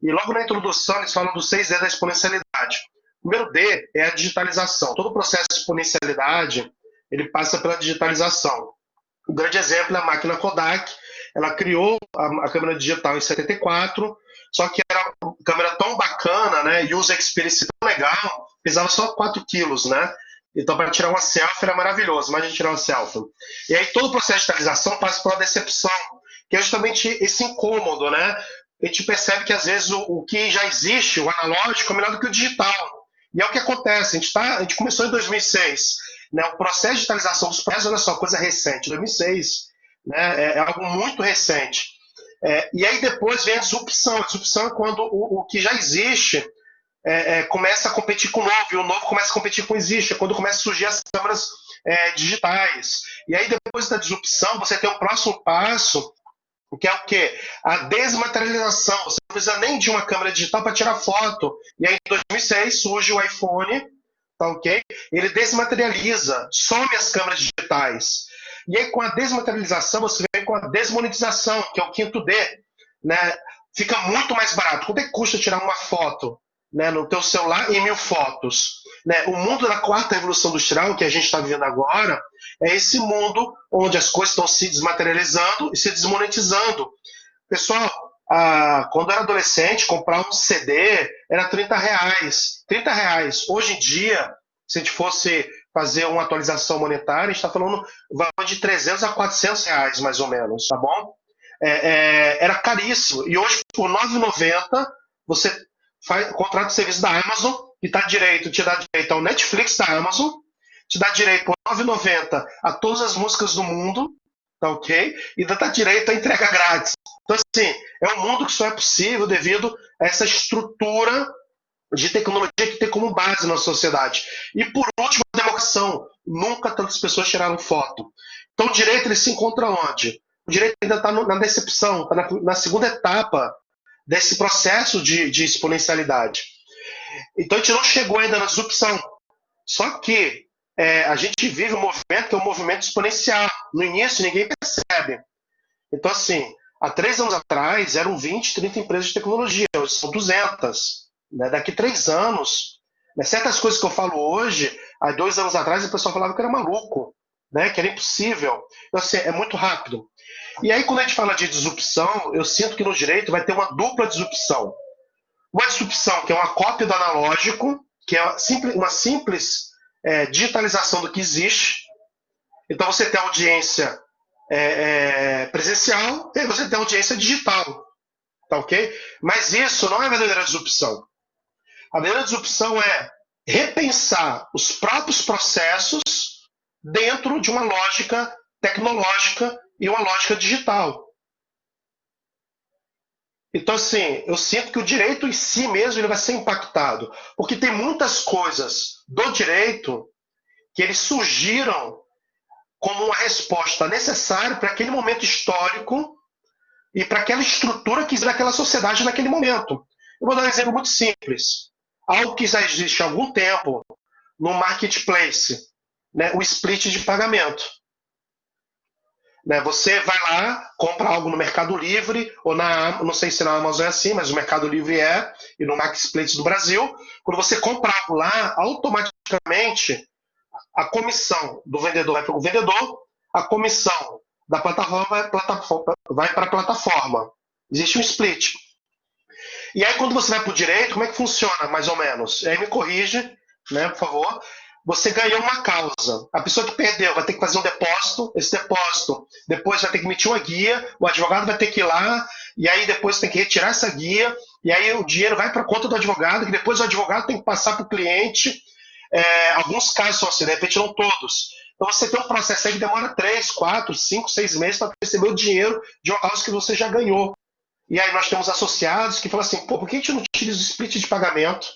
E logo na introdução eles falam do 6D da exponencialidade. O primeiro D é a digitalização. Todo o processo de exponencialidade ele passa pela digitalização. O grande exemplo é a máquina Kodak. Ela criou a câmera digital em 74, só que era uma câmera tão bacana, né, user experience tão legal, pesava só 4 quilos, né? Então, para tirar uma selfie era maravilhoso, imagina tirar uma selfie. E aí todo o processo de digitalização passa pela decepção, que é justamente esse incômodo, né? A gente percebe que às vezes o que já existe, o analógico, é melhor do que o digital. E é o que acontece, a gente começou em 2006, né, o processo de digitalização dos processos, olha só, coisa recente, 2006, né, é algo muito recente. E aí depois vem a disrupção é quando o que já existe começa a competir com o novo, e o novo começa a competir com o existe, é quando começam a surgir as câmeras digitais. E aí depois da disrupção, você tem um próximo passo, que é o quê? A desmaterialização. Você não precisa nem de uma câmera digital para tirar foto. E aí, em 2006, surge o iPhone, tá ok? Ele desmaterializa, some as câmeras digitais. E aí, com a desmaterialização, você vem com a desmonetização, que é o 5º D. Né? Fica muito mais barato. Quanto é que custa tirar uma foto, né, no teu celular em 1000 fotos? Né? O mundo da 4ª revolução industrial, que a gente está vivendo agora, é esse mundo onde as coisas estão se desmaterializando e se desmonetizando. Pessoal, quando eu era adolescente, comprar um CD era R$30. R$30. Hoje em dia, se a gente fosse fazer uma atualização monetária, a gente está falando valor de R$300 a R$400, mais ou menos, tá bom? Era caríssimo. E hoje, por R$9,90, você contrata o serviço da Amazon, que te dá direito ao Netflix da Amazon, te dá direito por R$9,90 a todas as músicas do mundo, tá ok? E dá direito à entrega grátis. Então, assim, é um mundo que só é possível devido a essa estrutura de tecnologia que tem como base na sociedade. E, por último, a democração. nunca tantas pessoas tiraram foto. Então o direito ele se encontra onde? O direito ainda está na decepção, está na segunda etapa desse processo de exponencialidade. Então a gente não chegou ainda na disrupção. Só que a gente vive um movimento que é um movimento exponencial. No início ninguém percebe. Então assim, há 3 anos atrás eram 20, 30 empresas de tecnologia, hoje são 200. Né? Daqui 3 anos, né? Certas coisas que eu falo hoje, há 2 anos atrás o pessoal falava que era maluco, né? Que era impossível. Então assim, é muito rápido. E aí quando a gente fala de disrupção, eu sinto que no direito vai ter uma dupla disrupção. Uma disrupção que é uma cópia do analógico, que é uma simples digitalização do que existe. Então você tem audiência presencial e você tem audiência digital. Tá ok? Mas isso não é a verdadeira disrupção. A verdadeira disrupção é repensar os próprios processos dentro de uma lógica tecnológica e uma lógica digital. Então, assim, eu sinto que o direito em si mesmo ele vai ser impactado, porque tem muitas coisas do direito que eles surgiram como uma resposta necessária para aquele momento histórico e para aquela estrutura que existe naquela sociedade naquele momento. Eu vou dar um exemplo muito simples. Algo que já existe há algum tempo no marketplace, né, o split de pagamento. Né, você vai lá, compra algo no Mercado Livre, ou não sei se na Amazon é assim, mas o Mercado Livre e no Marketplace do Brasil. Quando você compra algo lá, automaticamente a comissão do vendedor vai para o vendedor, a comissão da plataforma vai para a plataforma. Existe um split. E aí quando você vai para o direito, como é que funciona, mais ou menos? E aí me corrige, né, por favor. Você ganhou uma causa. A pessoa que perdeu vai ter que fazer um depósito. Esse depósito depois vai ter que emitir uma guia. O advogado vai ter que ir lá. E aí depois tem que retirar essa guia. E aí o dinheiro vai para a conta do advogado. Que depois o advogado tem que passar para o cliente. Alguns casos são assim, de repente não todos. Então você tem um processo aí que demora 3, 4, 5, 6 meses para receber o dinheiro de uma causa que você já ganhou. E aí nós temos associados que falam assim, por que a gente não utiliza o split de pagamento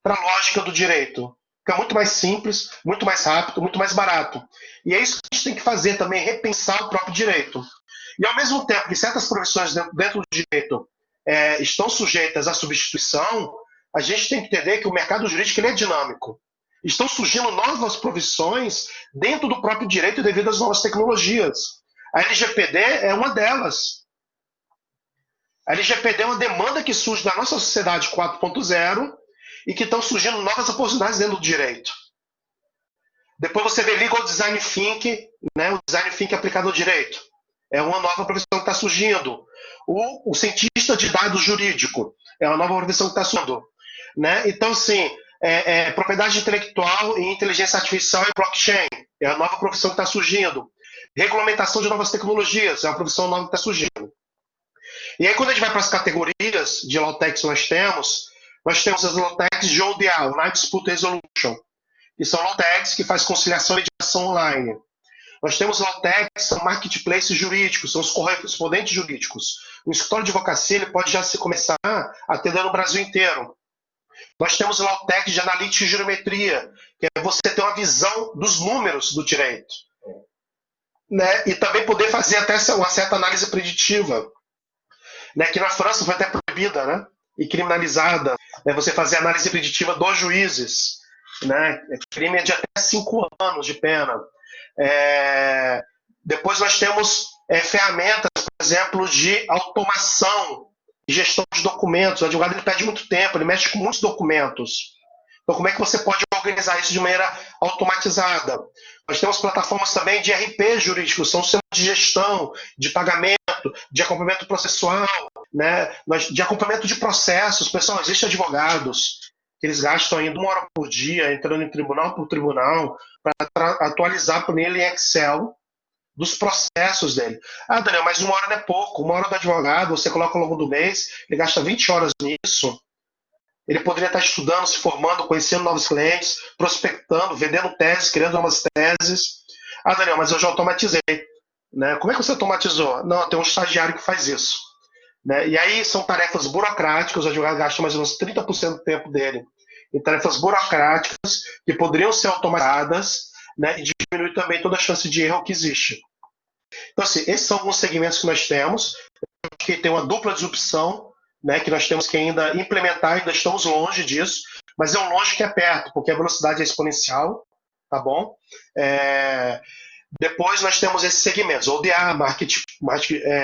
para a lógica do direito? Fica muito mais simples, muito mais rápido, muito mais barato. E é isso que a gente tem que fazer também, repensar o próprio direito. E ao mesmo tempo que certas profissões dentro do direito estão sujeitas à substituição, a gente tem que entender que o mercado jurídico ele é dinâmico. Estão surgindo novas profissões dentro do próprio direito devido às novas tecnologias. A LGPD é uma delas. A LGPD é uma demanda que surge da nossa sociedade 4.0 e que estão surgindo novas oportunidades dentro do direito. Depois você vê Legal Design Thinking, né, o Design Thinking aplicado ao direito. É uma nova profissão que está surgindo. O cientista de dados jurídico é uma nova profissão que está surgindo. Né? Então, assim, propriedade intelectual e inteligência artificial e blockchain é a nova profissão que está surgindo. Regulamentação de novas tecnologias é uma profissão nova que está surgindo. E aí, quando a gente vai para as categorias de Lawtechs que nós temos as Lawtechs de ODA, Online Dispute Resolution, que são Lawtechs que faz conciliação e mediação online. Nós temos Lawtechs que são marketplaces jurídicos, são os correspondentes jurídicos. O escritório de advocacia ele pode já começar atendendo o Brasil inteiro. Nós temos Lawtechs de analítica e geometria, que é você ter uma visão dos números do direito. Né? E também poder fazer até uma certa análise preditiva. Né? Que na França foi até proibida, né? E criminalizada, né, você fazer análise preditiva dos juízes, né, crime de até 5 anos de pena. Depois nós temos ferramentas, por exemplo, de automação e gestão de documentos. O advogado ele perde muito tempo, ele mexe com muitos documentos. Então, como é que você pode organizar isso de maneira automatizada? Nós temos plataformas também de RP jurídico, são sistemas de gestão, de pagamento, de acompanhamento processual, né? De acompanhamento de processos. Pessoal, existem advogados que eles gastam ainda 1 hora por dia entrando em tribunal por tribunal para atualizar para ele em Excel dos processos dele. Ah, Daniel, mas 1 hora não é pouco. 1 hora do advogado, você coloca ao longo do mês, ele gasta 20 horas nisso. Ele poderia estar estudando, se formando, conhecendo novos clientes, prospectando, vendendo teses, criando novas teses. Ah, Daniel, mas eu já automatizei. Né? Como é que você automatizou? Não, tem um estagiário que faz isso. Né? E aí são tarefas burocráticas, o advogado gasta mais ou menos 30% do tempo dele em tarefas burocráticas que poderiam ser automatizadas né, e diminui também toda a chance de erro que existe. Então, assim, esses são alguns segmentos que nós temos, que tem uma dupla disrupção, né, que nós temos que ainda implementar, ainda estamos longe disso, mas é um longe que é perto, porque a velocidade é exponencial, tá bom? Depois nós temos esses segmentos, ODA, marketing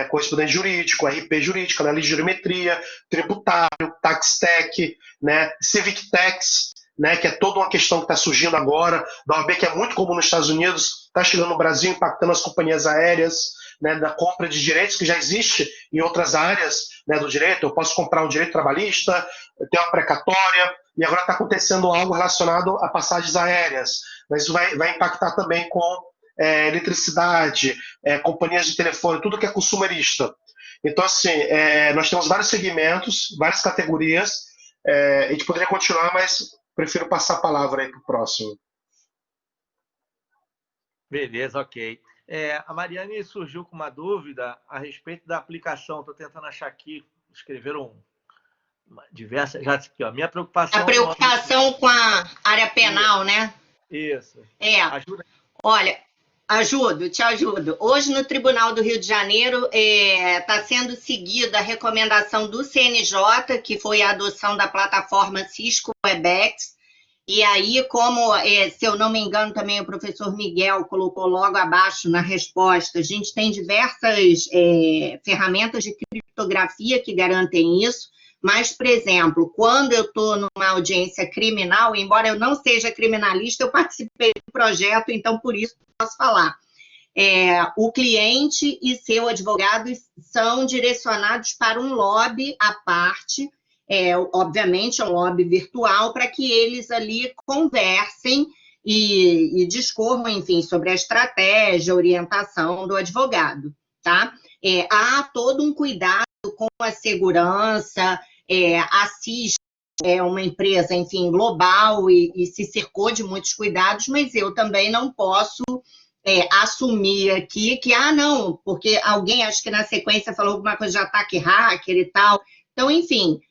correspondente jurídico, RP jurídico, análise de geometria, tributário, tax tech, né, civic tax, né, que é toda uma questão que está surgindo agora, da OAB, que é muito comum nos Estados Unidos, está chegando no Brasil, impactando as companhias aéreas, né, da compra de direitos que já existe em outras áreas, né, do direito. Eu posso comprar um direito trabalhista, ter uma precatória, e agora está acontecendo algo relacionado a passagens aéreas. Mas isso vai impactar também com eletricidade, companhias de telefone, tudo que é consumerista. Então, assim, nós temos vários segmentos, várias categorias, a gente poderia continuar, mas prefiro passar a palavra aí para o próximo.
Beleza, ok. A Mariane surgiu com uma dúvida a respeito da aplicação. Estou tentando achar aqui, escreveram diversas. Já aqui, ó. Minha preocupação.
A preocupação com a área penal, né?
Isso.
Ajuda. Olha, te ajudo. Hoje, no Tribunal do Rio de Janeiro, está sendo seguida a recomendação do CNJ, que foi a adoção da plataforma Cisco Webex. E aí, como, se eu não me engano, também o professor Miguel colocou logo abaixo na resposta, a gente tem diversas ferramentas de criptografia que garantem isso, mas, por exemplo, quando eu estou numa audiência criminal, embora eu não seja criminalista, eu participei do projeto, então, por isso, posso falar. O cliente e seu advogado são direcionados para um lobby à parte, obviamente é um lobby virtual, para que eles ali conversem e discorram, enfim, sobre a estratégia, a orientação do advogado, tá? Há todo um cuidado com a segurança, a CIS é uma empresa, enfim, global e se cercou de muitos cuidados, mas eu também não posso assumir aqui que, não, porque alguém, acho que na sequência falou alguma coisa de ataque hacker e tal. Então, enfim,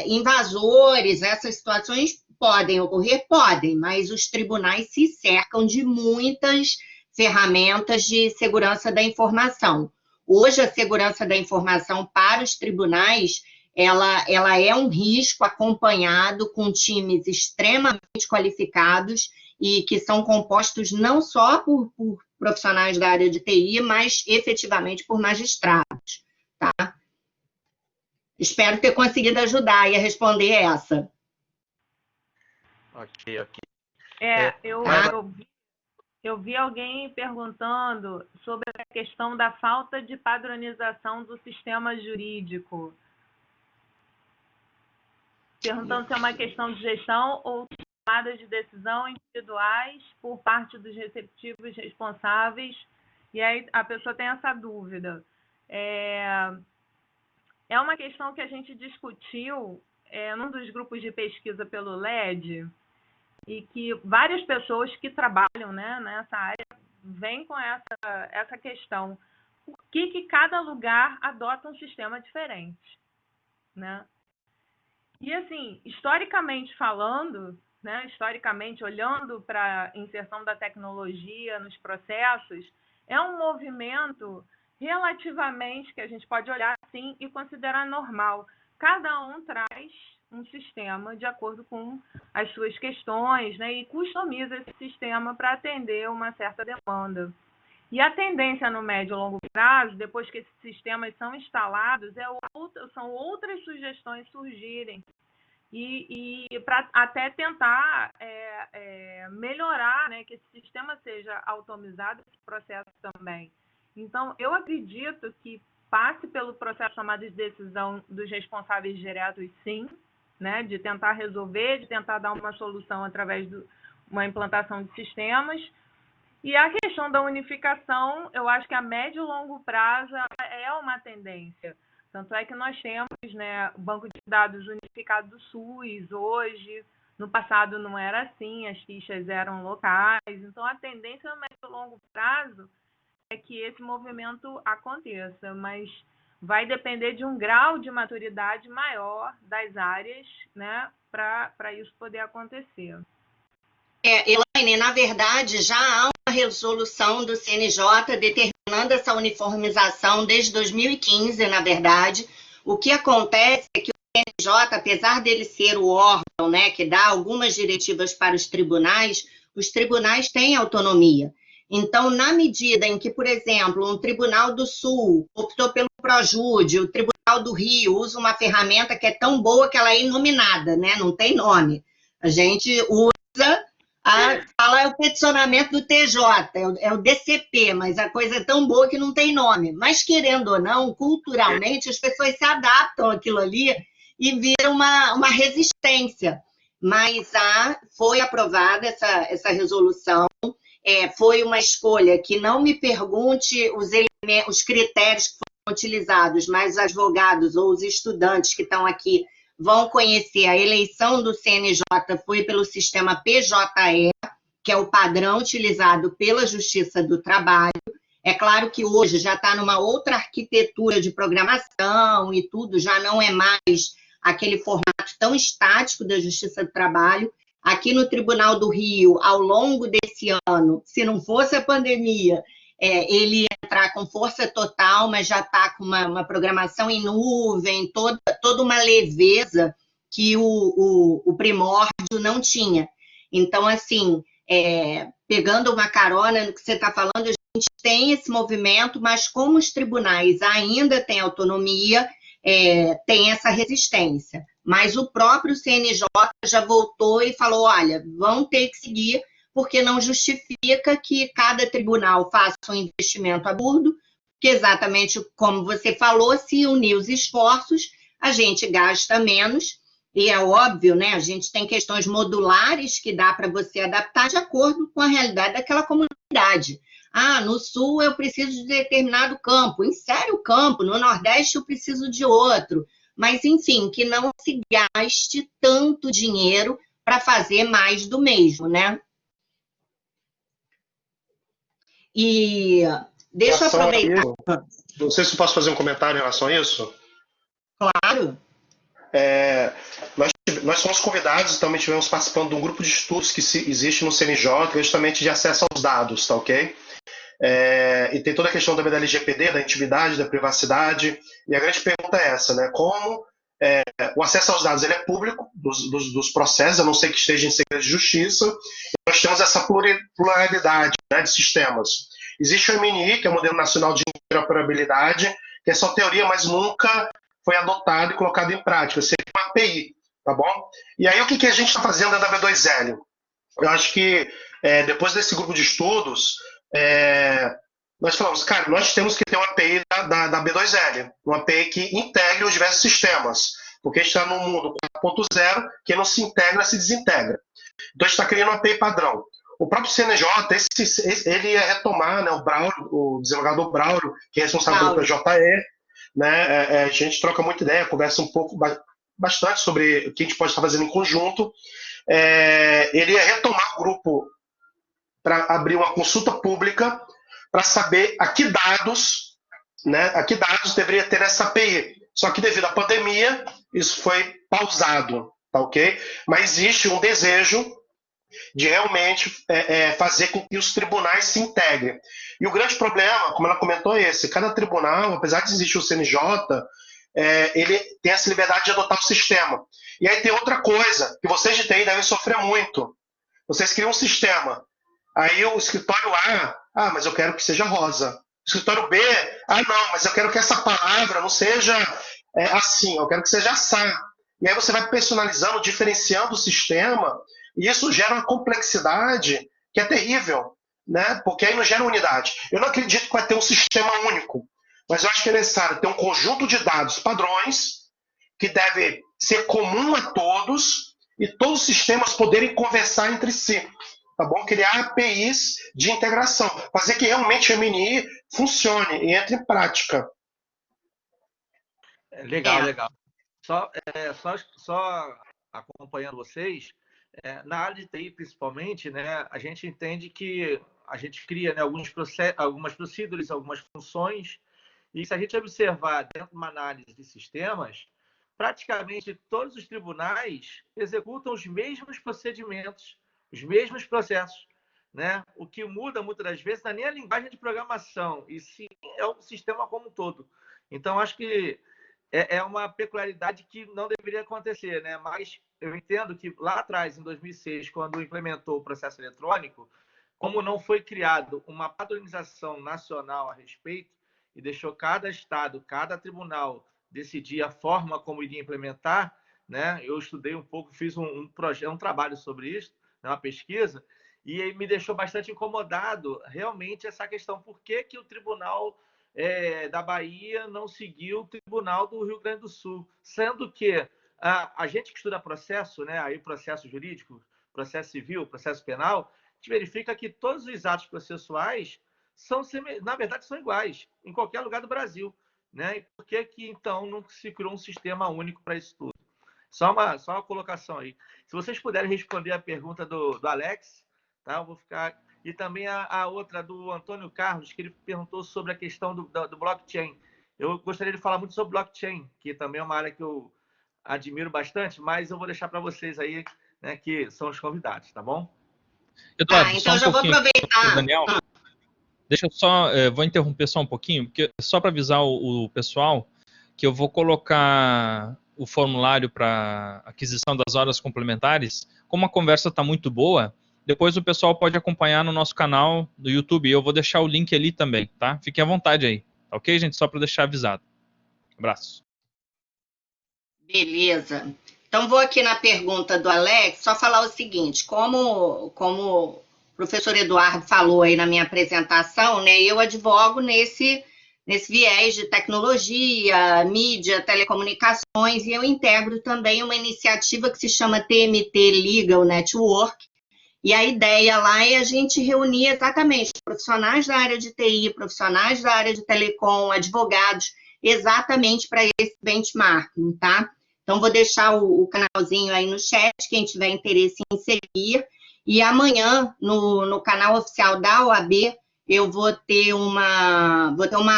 invasores, essas situações podem ocorrer? Podem, mas os tribunais se cercam de muitas ferramentas de segurança da informação. Hoje, a segurança da informação para os tribunais, ela é um risco acompanhado com times extremamente qualificados e que são compostos não só por profissionais da área de TI, mas efetivamente por magistrados, tá? Espero ter conseguido ajudar e a responder essa.
Ok.
Eu vi alguém perguntando sobre a questão da falta de padronização do sistema jurídico. Perguntando se é uma questão de gestão ou tomadas de decisão individuais por parte dos respectivos responsáveis. E aí a pessoa tem essa dúvida. É uma questão que a gente discutiu num dos grupos de pesquisa pelo LED, e que várias pessoas que trabalham, né, nessa área vêm com essa questão. Por que cada lugar adota um sistema diferente, né? E, assim, historicamente falando, né, historicamente, olhando para a inserção da tecnologia nos processos, é um movimento relativamente que a gente pode olhar assim e considerar normal. Cada um traz um sistema de acordo com as suas questões, né, e customiza esse sistema para atender uma certa demanda. E a tendência no médio e longo prazo, depois que esses sistemas são instalados, são outras sugestões surgirem. E para até tentar melhorar, né, que esse sistema seja automatizado, esse processo também. Então, eu acredito que passe pelo processo chamado de decisão dos responsáveis diretos, sim, né, de tentar resolver, de tentar dar uma solução através de uma implantação de sistemas. E a questão da unificação, eu acho que a médio e longo prazo é uma tendência. Tanto é que nós temos, né, o banco de dados unificado do SUS hoje. No passado não era assim, as fichas eram locais. Então, a tendência no médio e longo prazo é que esse movimento aconteça, mas vai depender de um grau de maturidade maior das áreas, né, para isso poder acontecer.
Elaine, na verdade, já há uma resolução do CNJ determinando essa uniformização desde 2015, na verdade. O que acontece é que o CNJ, apesar dele ser o órgão, né, que dá algumas diretivas para os tribunais têm autonomia. Então, na medida em que, por exemplo, um Tribunal do Sul optou pelo Projude, o Tribunal do Rio usa uma ferramenta que é tão boa que ela é inominada, né? Não tem nome. A gente usa, fala é o peticionamento do TJ, é o DCP, mas a coisa é tão boa que não tem nome. Mas, querendo ou não, culturalmente, as pessoas se adaptam àquilo ali e vira uma resistência. Mas foi aprovada essa resolução. Foi uma escolha que não me pergunte os critérios que foram utilizados, mas os advogados ou os estudantes que estão aqui vão conhecer. A eleição do CNJ foi pelo sistema PJE, que é o padrão utilizado pela Justiça do Trabalho. É claro que hoje já está numa outra arquitetura de programação e tudo, já não é mais aquele formato tão estático da Justiça do Trabalho. Aqui no Tribunal do Rio, ao longo desse ano, se não fosse a pandemia, ele ia entrar com força total, mas já está com uma programação em nuvem, toda uma leveza que o primórdio não tinha. Então, assim, pegando uma carona no que você está falando, a gente tem esse movimento, mas como os tribunais ainda têm autonomia, tem essa resistência. Mas o próprio CNJ já voltou e falou, olha, vão ter que seguir, porque não justifica que cada tribunal faça um investimento absurdo, que exatamente como você falou, se unir os esforços, a gente gasta menos, e é óbvio, né? A gente tem questões modulares que dá para você adaptar de acordo com a realidade daquela comunidade. No Sul eu preciso de determinado campo, insere o campo, no Nordeste eu preciso de outro. Mas, enfim, que não se gaste tanto dinheiro para fazer mais do mesmo, né? E deixa eu aproveitar.
Não sei se eu posso fazer um comentário em relação a isso.
Claro.
Nós fomos convidados, também estivemos participando de um grupo de estudos que existe no CNJ, que é justamente de acesso aos dados, tá ok? E tem toda a questão também da LGPD, da intimidade, da privacidade, e a grande pergunta é essa, né? Como o acesso aos dados ele é público dos processos, a não ser que esteja em segredo de justiça, e nós temos essa pluralidade, né, de sistemas. Existe o MNI, que é o Modelo Nacional de Interoperabilidade, que é só teoria, mas nunca foi adotado e colocado em prática, seria uma API, tá bom? E aí o que a gente está fazendo da B2L? Eu acho que depois desse grupo de estudos, nós falamos, cara, nós temos que ter uma API da B2L, uma API que integre os diversos sistemas, porque a gente está num mundo 4.0, que não se integra, se desintegra. Então a gente está criando uma API padrão. O próprio CNJ, ele ia retomar, né, o desembargador Braulio, que é responsável pelo PJE, né, a gente troca muita ideia, conversa bastante sobre o que a gente pode estar fazendo em conjunto. Ele ia retomar o grupo para abrir uma consulta pública para saber a que dados deveria ter essa API. Só que devido à pandemia, isso foi pausado, tá ok? Mas existe um desejo de realmente fazer com que os tribunais se integrem. E o grande problema, como ela comentou, é esse. Cada tribunal, apesar de existir o CNJ, ele tem essa liberdade de adotar o sistema. E aí tem outra coisa, que vocês de TI devem sofrer muito. Vocês criam um sistema. Aí o escritório A, mas eu quero que seja rosa. O escritório B, não, mas eu quero que essa palavra não seja assim, eu quero que seja assá. E aí você vai personalizando, diferenciando o sistema, e isso gera uma complexidade que é terrível, né? Porque aí não gera unidade. Eu não acredito que vai ter um sistema único, mas eu acho que é necessário ter um conjunto de dados padrões que deve ser comum a todos e todos os sistemas poderem conversar entre si, tá bom? Criar APIs de integração, fazer que realmente o MNI funcione e entre em prática.
Legal. Só acompanhando vocês, na área de TI, principalmente, né, a gente entende que a gente cria, né, algumas procedures, algumas funções, e se a gente observar dentro de uma análise de sistemas, praticamente todos os tribunais executam os mesmos procedimentos os mesmos processos, né? O que muda muitas das vezes não é nem a linguagem de programação, e sim é o sistema como um todo. Então, acho que é uma peculiaridade que não deveria acontecer, né? Mas eu entendo que lá atrás, em 2006, quando implementou o processo eletrônico, como não foi criado uma padronização nacional a respeito e deixou cada estado, cada tribunal decidir a forma como iria implementar, né? Eu estudei um pouco, fiz um trabalho sobre isso, uma pesquisa, e me deixou bastante incomodado realmente essa questão. Por que o tribunal da Bahia não seguiu o tribunal do Rio Grande do Sul? Sendo que a gente que estuda processo, né, aí processo jurídico, processo civil, processo penal, a gente verifica que todos os atos processuais na verdade, são iguais em qualquer lugar do Brasil. Né? E por que então, não se criou um sistema único para isso tudo? Só uma colocação aí. Se vocês puderem responder a pergunta do Alex, tá? Eu vou ficar... E também a outra do Antônio Carlos, que ele perguntou sobre a questão do blockchain. Eu gostaria de falar muito sobre blockchain, que também é uma área que eu admiro bastante, mas eu vou deixar para vocês aí, né, que são os convidados, tá bom?
Eduardo,
então já vou aproveitar.
Daniel, deixa eu só, vou interromper só um pouquinho, porque só para avisar o pessoal que eu vou colocar o formulário para aquisição das horas complementares. Como a conversa está muito boa, depois o pessoal pode acompanhar no nosso canal do YouTube. Eu vou deixar o link ali também, tá? Fiquem à vontade aí, tá ok, gente? Só para deixar avisado. Abraço.
Beleza. Então, vou aqui na pergunta do Alex, só falar o seguinte, como o professor Eduardo falou aí na minha apresentação, né, eu advogo nesse viés de tecnologia, mídia, telecomunicações, e eu integro também uma iniciativa que se chama TMT Legal Network, e a ideia lá é a gente reunir exatamente profissionais da área de TI, profissionais da área de telecom, advogados, exatamente para esse benchmarking, tá? Então, vou deixar o canalzinho aí no chat, quem tiver interesse em seguir. E amanhã, no canal oficial da OAB, eu vou ter uma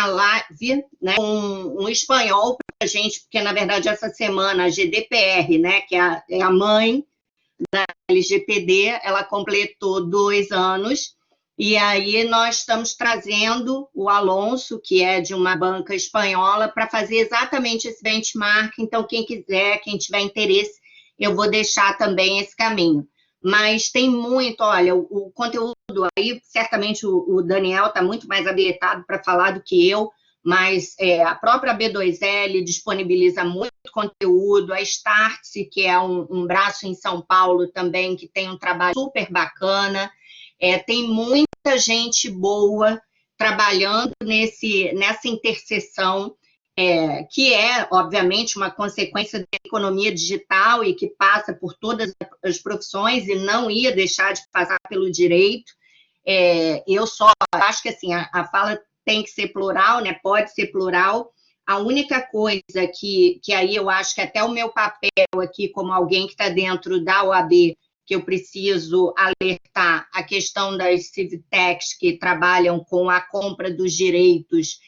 live, né, com um espanhol para a gente, porque, na verdade, essa semana a GDPR, né, que é a mãe da LGPD, ela completou 2 anos, e aí nós estamos trazendo o Alonso, que é de uma banca espanhola, para fazer exatamente esse benchmark. Então, quem quiser, quem tiver interesse, eu vou deixar também esse caminho. Mas tem muito, olha, o conteúdo aí, certamente o Daniel está muito mais habilitado para falar do que eu, mas a própria B2L disponibiliza muito conteúdo, a Startse, que é um braço em São Paulo também, que tem um trabalho super bacana, tem muita gente boa trabalhando nessa interseção, que é, obviamente, uma consequência da economia digital e que passa por todas as profissões e não ia deixar de passar pelo direito. Eu só acho que assim, a fala tem que ser plural, né? Pode ser plural. A única coisa que aí eu acho que até o meu papel aqui, como alguém que está dentro da OAB, que eu preciso alertar a questão das civtechs que trabalham com a compra dos direitos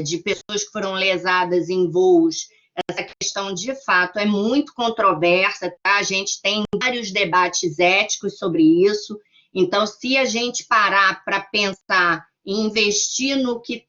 de pessoas que foram lesadas em voos. Essa questão, de fato, é muito controversa, tá? A gente tem vários debates éticos sobre isso. Então, se a gente parar para pensar em investir no que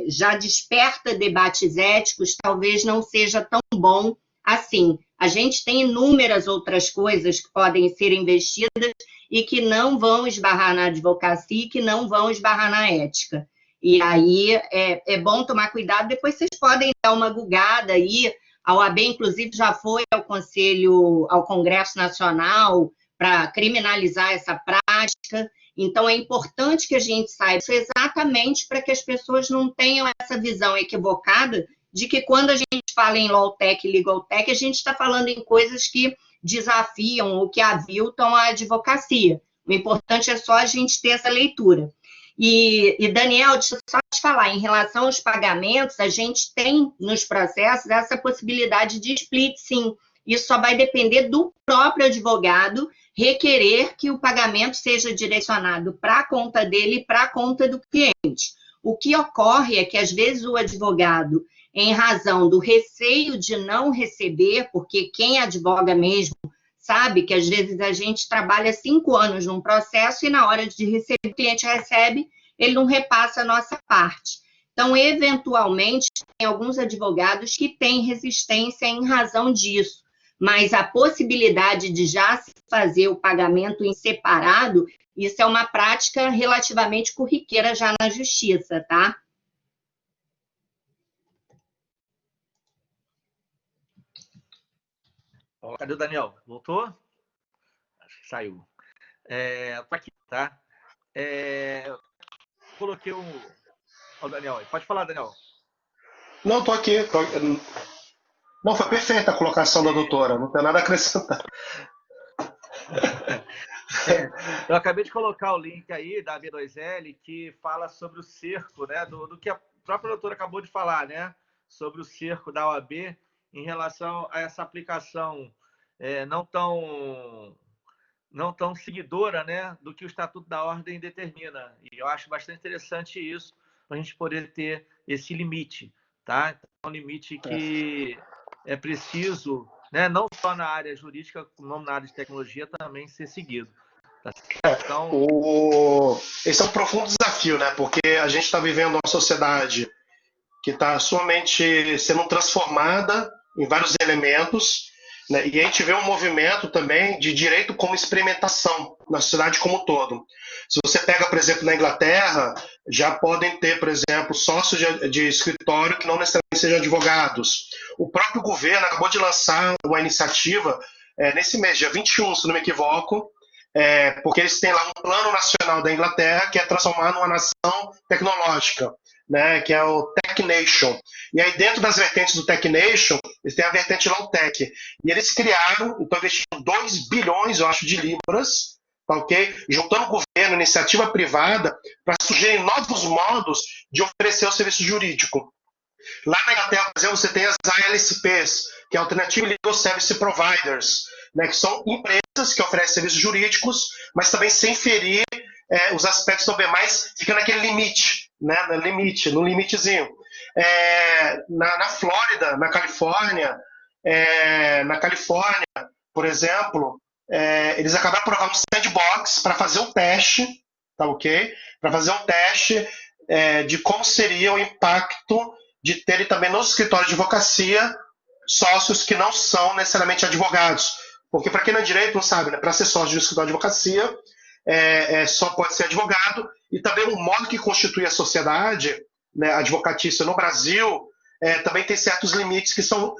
já desperta debates éticos, talvez não seja tão bom assim. A gente tem inúmeras outras coisas que podem ser investidas e que não vão esbarrar na advocacia, que não vão esbarrar na ética. E aí é bom tomar cuidado. Depois vocês podem dar uma gugada aí. A OAB, inclusive, já foi ao Congresso Nacional para criminalizar essa prática. Então, é importante que a gente saiba isso exatamente para que as pessoas não tenham essa visão equivocada de que quando a gente fala em Lawtech e Legaltech, a gente está falando em coisas que desafiam ou que aviltam a advocacia. O importante é só a gente ter essa leitura. E Daniel, deixa eu só te falar, em relação aos pagamentos, a gente tem nos processos essa possibilidade de split, sim. Isso só vai depender do próprio advogado requerer que o pagamento seja direcionado para a conta dele e para a conta do cliente. O que ocorre é que, às vezes, o advogado, em razão do receio de não receber, porque quem advoga mesmo sabe que às vezes a gente trabalha 5 anos num processo e na hora de receber, o cliente recebe, ele não repassa a nossa parte. Então, eventualmente, tem alguns advogados que têm resistência em razão disso, mas a possibilidade de já se fazer o pagamento em separado, isso é uma prática relativamente corriqueira já na justiça, tá?
Cadê o Daniel? Voltou? Acho que saiu. Tô aqui, tá? Coloquei o Daniel aí. Pode falar, Daniel.
Não, tô aqui. Não, foi perfeita a colocação da doutora, não tem nada a acrescentar.
Eu acabei de colocar o link aí da B2L que fala sobre o cerco, né? Do que a própria doutora acabou de falar, né? Sobre o cerco da OAB em relação a essa aplicação não tão seguidora, né, do que o Estatuto da Ordem determina. E eu acho bastante interessante isso, para a gente poder ter esse limite, tá? Então, é um limite que é preciso, né, não só na área jurídica, como na área de tecnologia, também ser seguido. Tá? Então,
esse é um profundo desafio, né? Porque a gente está vivendo uma sociedade que está somente sendo transformada em vários elementos, né? E a gente vê um movimento também de direito como experimentação na sociedade como um todo. Se você pega, por exemplo, na Inglaterra, já podem ter, por exemplo, sócios de escritório que não necessariamente sejam advogados. O próprio governo acabou de lançar uma iniciativa nesse mês, dia 21, se não me equivoco, porque eles têm lá um plano nacional da Inglaterra que é transformar numa nação tecnológica, né, que é o Tech Nation. E aí, dentro das vertentes do Tech Nation, eles têm a vertente Law-Tech. E eles criaram, então, investindo 2 bilhões, eu acho, de libras, tá, ok? Juntando governo, iniciativa privada, para surgirem novos modos de oferecer o serviço jurídico. Lá na Inglaterra, por exemplo, você tem as ALSPs, que é Alternative Legal Service Providers, né, que são empresas que oferecem serviços jurídicos, mas também sem ferir os aspectos também mais, fica naquele limite, né, no limitezinho. Na Flórida, na Califórnia, por exemplo, eles acabaram por aprovar um sandbox para fazer um teste, tá ok? Para fazer um teste de como seria o impacto de terem também nos escritórios de advocacia sócios que não são necessariamente advogados. Porque, para quem não é direito, não sabe, né? Para ser sócio de um escritório de advocacia, só pode ser advogado, e também o modo que constitui a sociedade, né, advocatícia no Brasil, também tem certos limites que são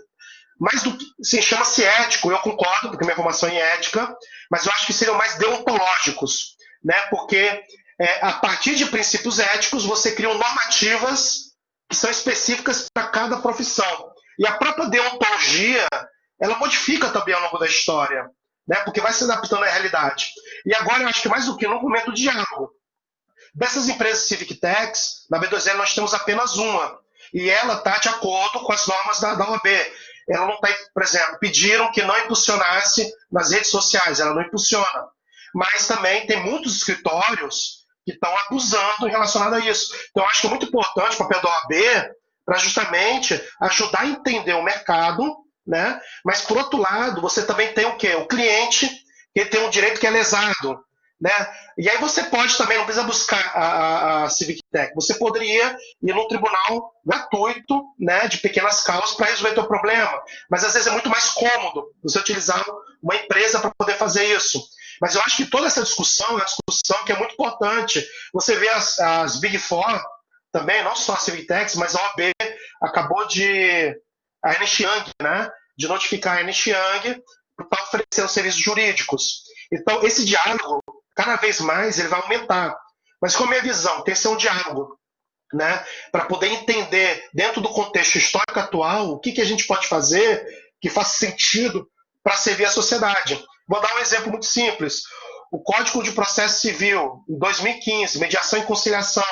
mais do que, sim, chama-se ético, eu concordo, porque minha formação é em ética, mas eu acho que seriam mais deontológicos, né, porque a partir de princípios éticos você cria normativas que são específicas para cada profissão. E a própria deontologia, ela modifica também ao longo da história, né, porque vai se adaptando à realidade. E agora eu acho que mais do que no momento de diálogo. Dessas empresas Civic Techs, na B2L nós temos apenas uma, e ela está de acordo com as normas da OAB. Ela não está, por exemplo, pediram que não impulsionasse nas redes sociais, ela não impulsiona. Mas também tem muitos escritórios que estão acusando relacionado a isso. Então, eu acho que é muito importante o papel da OAB para justamente ajudar a entender o mercado, né? Mas, por outro lado, você também tem o quê? O cliente, que tem um direito que é lesado, né? E aí você pode também, não precisa buscar a Civic Tech, você poderia ir num tribunal gratuito, né, de pequenas causas para resolver o teu problema, mas às vezes é muito mais cômodo você utilizar uma empresa para poder fazer isso. Mas eu acho que toda essa discussão é uma discussão que é muito importante. Você vê as Big Four também, não só a Civic Techs, mas a OAB acabou a Ernst Young, né, de notificar a Ernst Young para oferecer os serviços jurídicos. Então, esse diálogo, cada vez mais, ele vai aumentar. Mas com a minha visão, tem que ser um diálogo, né? Para poder entender, dentro do contexto histórico atual, o que a gente pode fazer que faça sentido para servir a sociedade. Vou dar um exemplo muito simples. O Código de Processo Civil, em 2015, mediação e conciliação,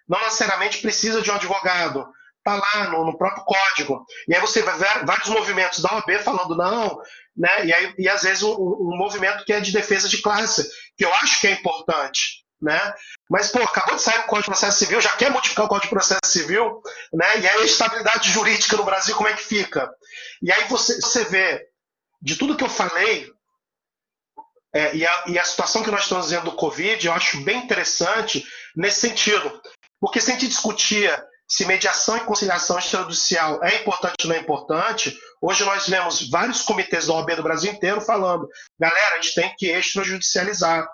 não necessariamente precisa de um advogado. Está lá no próprio código. E aí você vai ver vários movimentos da OAB falando não, né? E às vezes um movimento que é de defesa de classe, que eu acho que é importante, né? Mas, pô, acabou de sair o Código de Processo Civil, já quer modificar o Código de Processo Civil, né? E aí a estabilidade jurídica no Brasil, como é que fica? E aí você vê, de tudo que eu falei, E a situação que nós estamos vivendo do Covid, eu acho bem interessante nesse sentido. Porque se a gente discutia se mediação e conciliação extrajudicial é importante ou não é importante, hoje nós vemos vários comitês da OAB do Brasil inteiro falando, galera, a gente tem que extrajudicializar,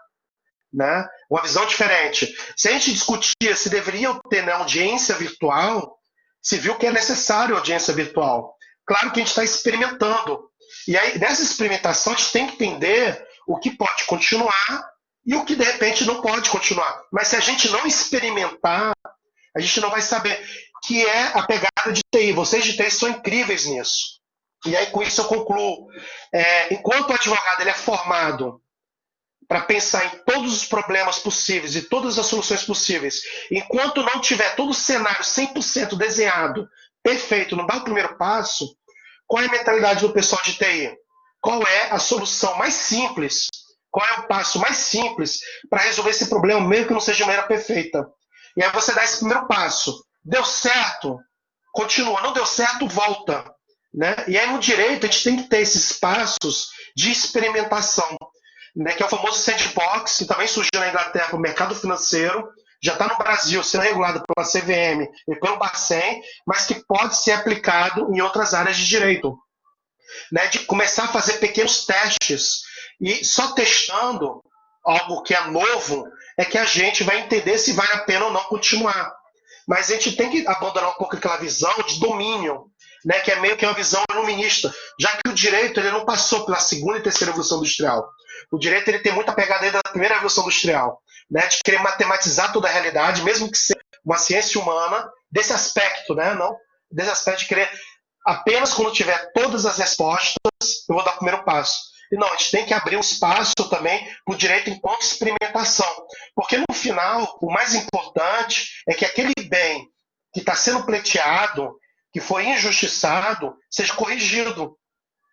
né? Uma visão diferente. Se a gente discutia se deveria ter, né, audiência virtual, se viu que é necessário audiência virtual. Claro que a gente está experimentando. E aí, nessa experimentação, a gente tem que entender o que pode continuar e o que, de repente, não pode continuar. Mas se a gente não experimentar, a gente não vai saber, que é a pegada de TI. Vocês de TI são incríveis nisso. E aí, com isso, eu concluo. Enquanto o advogado ele é formado para pensar em todos os problemas possíveis e todas as soluções possíveis, enquanto não tiver todo o cenário 100% desenhado, perfeito, não dá o primeiro passo, qual é a mentalidade do pessoal de TI? Qual é a solução mais simples? Qual é o passo mais simples para resolver esse problema, mesmo que não seja de maneira perfeita? E aí você dá esse primeiro passo. Deu certo? Continua. Não deu certo? Volta. Né? E aí no direito a gente tem que ter esses passos de experimentação, né? Que é o famoso sandbox, que também surgiu na Inglaterra para o mercado financeiro, já está no Brasil sendo regulado pela CVM e pelo Bacen, mas que pode ser aplicado em outras áreas de direito. Né? De começar a fazer pequenos testes e só testando algo que é novo é que a gente vai entender se vale a pena ou não continuar. Mas a gente tem que abandonar um pouco aquela visão de domínio, né, que é meio que uma visão iluminista, já que o direito ele não passou pela segunda e terceira revolução industrial. O direito ele tem muita pegada da primeira revolução industrial, né, de querer matematizar toda a realidade, mesmo que seja uma ciência humana, desse aspecto, né, não, desse aspecto de querer apenas quando tiver todas as respostas, eu vou dar o primeiro passo. E não, a gente tem que abrir um espaço também para o direito enquanto experimentação. Porque no final, o mais importante é que aquele bem que está sendo pleiteado, que foi injustiçado, seja corrigido.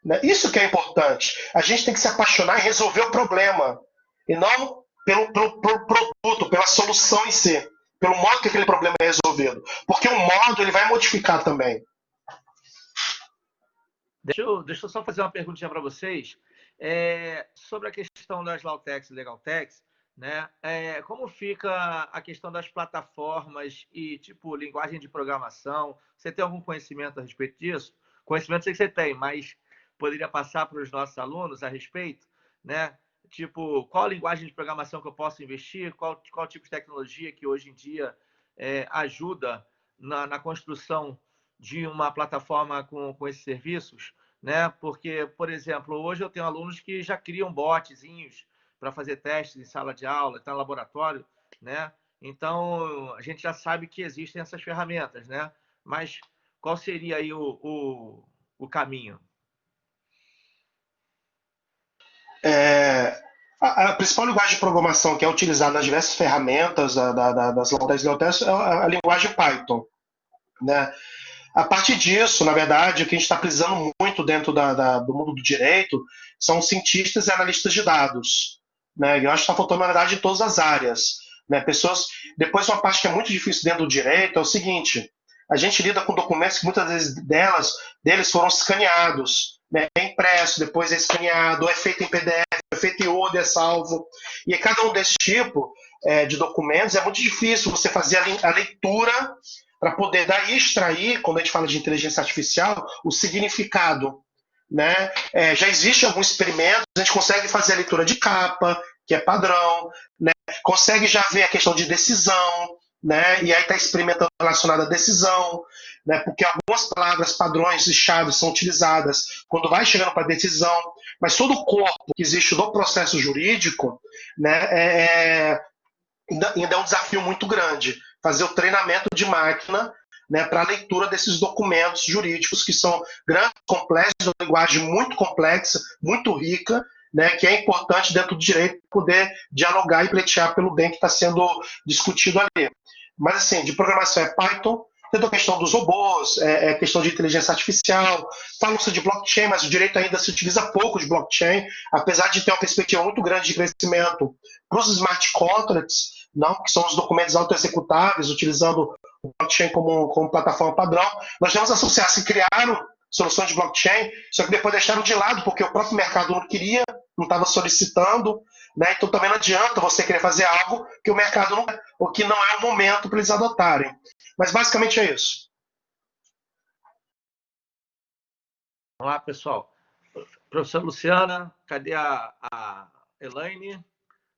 Né? Isso que é importante. A gente tem que se apaixonar e resolver o problema. E não pelo produto, pela solução em si. Pelo modo que aquele problema é resolvido. Porque o modo ele vai modificar também.
Deixa eu só fazer uma perguntinha para vocês. Sobre a questão das Lautex e Legaltex, né? Como fica a questão das plataformas e tipo linguagem de programação? Você tem algum conhecimento a respeito disso? Conhecimento sei que você tem, mas poderia passar para os nossos alunos a respeito, né? Tipo, qual a linguagem de programação que eu posso investir? Qual tipo de tecnologia que hoje em dia ajuda na construção de uma plataforma com esses serviços? Né? Porque, por exemplo, hoje eu tenho alunos que já criam botzinhos para fazer testes em sala de aula, está no laboratório, né? Então, a gente já sabe que existem essas ferramentas, né? Mas qual seria aí o caminho?
A principal linguagem de programação que é utilizada nas diversas ferramentas das Lautex é a linguagem Python, né? A partir disso, na verdade, o que a gente está precisando muito dentro do mundo do direito são cientistas e analistas de dados. Né? E eu acho que está faltando, na verdade, em todas as áreas. Né? Pessoas. Depois, uma parte que é muito difícil dentro do direito é o seguinte: a gente lida com documentos que muitas vezes deles foram escaneados. Né? É impresso, depois é escaneado, ou é feito em PDF, é feito em Word, é salvo. E cada um desses tipos de documentos é muito difícil você fazer a leitura para poder daí extrair, quando a gente fala de inteligência artificial, o significado. Né? Já existe alguns experimentos, a gente consegue fazer a leitura de capa, que é padrão, né? Consegue já ver a questão de decisão, né? E aí está experimentando relacionado à decisão, né? Porque algumas palavras, padrões e chaves são utilizadas quando vai chegando para a decisão, mas todo o corpo que existe no processo jurídico, né, ainda é um desafio muito grande. Fazer o treinamento de máquina, né, para a leitura desses documentos jurídicos que são grandes, complexos, uma linguagem muito complexa, muito rica, né, que é importante dentro do direito poder dialogar e pleitear pelo bem que está sendo discutido ali. Mas, assim, de programação é Python, tem a questão dos robôs, questão de inteligência artificial, falam-se de blockchain, mas o direito ainda se utiliza pouco de blockchain, apesar de ter uma perspectiva muito grande de crescimento para os smart contracts, não, que são os documentos autoexecutáveis, utilizando o blockchain como plataforma padrão. Nós temos associações que criaram soluções de blockchain, só que depois deixaram de lado, porque o próprio mercado não queria, não estava solicitando, né? Então também não adianta você querer fazer algo que o mercado não quer, ou que não é o momento para eles adotarem. Mas basicamente é isso.
Vamos lá, pessoal. Professora Luciana, cadê a Elaine?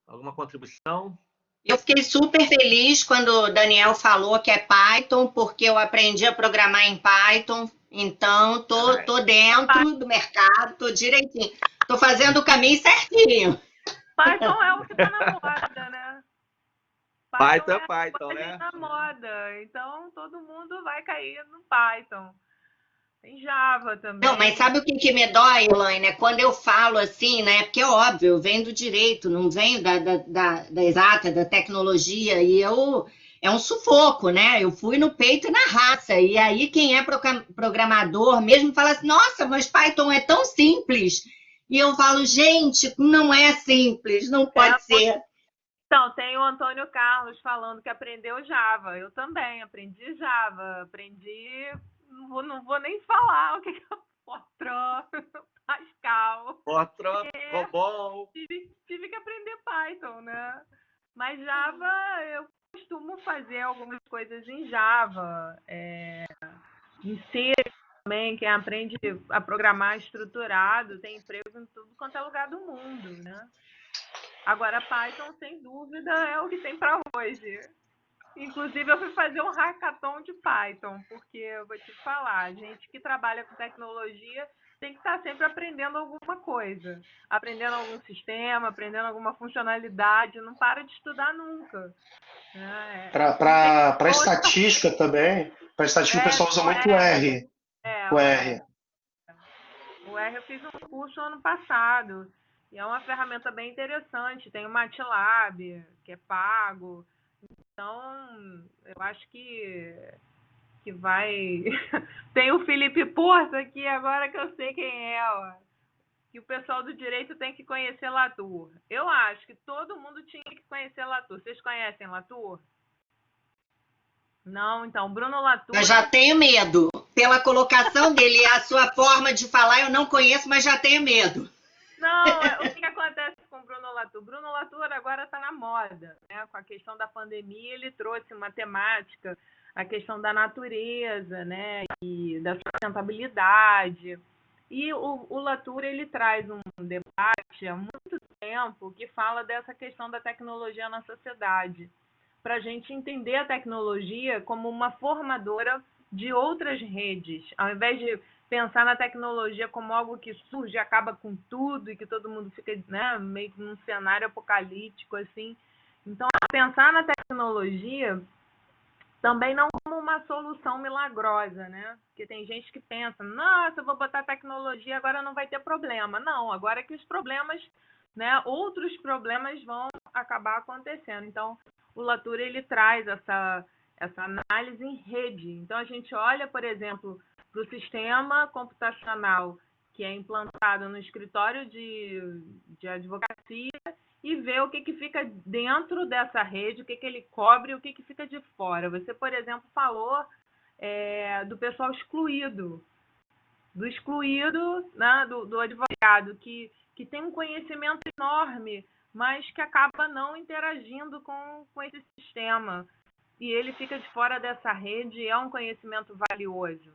Alguma contribuição?
Eu fiquei super feliz quando o Daniel falou que é Python, porque eu aprendi a programar em Python, então tô dentro do mercado, tô direitinho, tô fazendo o caminho certinho.
Python é o que está na moda, né?
Python é
o
Python,
que
né?
tá na moda, então todo mundo vai cair no Python. Tem Java também.
Não, mas sabe o que me dói, Elaine? É quando eu falo assim, né? Porque é óbvio, eu venho do direito, não venho da exata, da tecnologia, e é um sufoco, né? Eu fui no peito e na raça. E aí, quem é programador mesmo fala assim: nossa, mas Python é tão simples. E eu falo, gente, não é simples, não pode ser.
Então, tem o Antônio Carlos falando que aprendeu Java. Eu também aprendi Java. Aprendi. Não vou nem falar o que é Fortran, Pascal.
Fortran, COBOL.
Tive que aprender Python, né? Mas Java, eu costumo fazer algumas coisas em Java. Em C também, quem aprende a programar estruturado tem emprego em tudo quanto é lugar do mundo, né? Agora, Python, sem dúvida, é o que tem para hoje. Inclusive, eu fui fazer um hackathon de Python, porque eu vou te falar, a gente que trabalha com tecnologia tem que estar sempre aprendendo alguma coisa. Aprendendo algum sistema, aprendendo alguma funcionalidade, não para de estudar nunca.
Para estatística também, para estatística o pessoal usa muito o R. O R.
O R eu fiz um curso ano passado. E é uma ferramenta bem interessante. Tem o MATLAB, que é pago. Então, eu acho que vai... Tem o Felipe Porto aqui, agora que eu sei quem é, ó. Que o pessoal do direito tem que conhecer Latour. Eu acho que todo mundo tinha que conhecer Latour. Vocês conhecem Latour? Não, então, Bruno Latour...
Eu já tenho medo. Pela colocação dele e a sua forma de falar, eu não conheço, mas já tenho medo.
Não, o que acontece com o Bruno Latour? Bruno Latour agora está na moda, né? Com a questão da pandemia, ele trouxe uma temática, a questão da natureza, né? E da sustentabilidade. E o Latour, ele traz um debate há muito tempo que fala dessa questão da tecnologia na sociedade, para a gente entender a tecnologia como uma formadora de outras redes, ao invés de pensar na tecnologia como algo que surge e acaba com tudo e que todo mundo fica, né, meio que num cenário apocalíptico, assim. Então, pensar na tecnologia também não como uma solução milagrosa, né? Porque tem gente que pensa, nossa, eu vou botar tecnologia, agora não vai ter problema. Não, agora é que os problemas, né, outros problemas vão acabar acontecendo. Então, o Latour, ele traz essa análise em rede. Então, a gente olha, por exemplo, para o sistema computacional que é implantado no escritório de advocacia e ver o que fica dentro dessa rede, o que ele cobre e o que fica de fora. Você, por exemplo, falou do pessoal excluído, né, do advogado, que tem um conhecimento enorme, mas que acaba não interagindo com esse sistema. E ele fica de fora dessa rede e é um conhecimento valioso.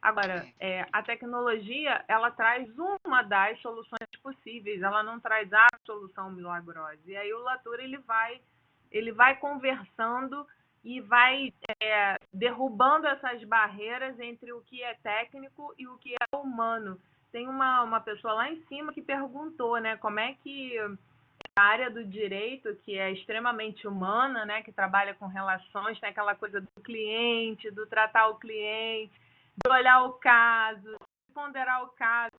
Agora, a tecnologia, ela traz uma das soluções possíveis, ela não traz a solução milagrosa. E aí o Latour, ele vai conversando e vai derrubando essas barreiras entre o que é técnico e o que é humano. Tem uma pessoa lá em cima que perguntou, né, como é que a área do direito, que é extremamente humana, né, que trabalha com relações, tem aquela coisa do cliente, do tratar o cliente, de olhar o caso, de ponderar o caso,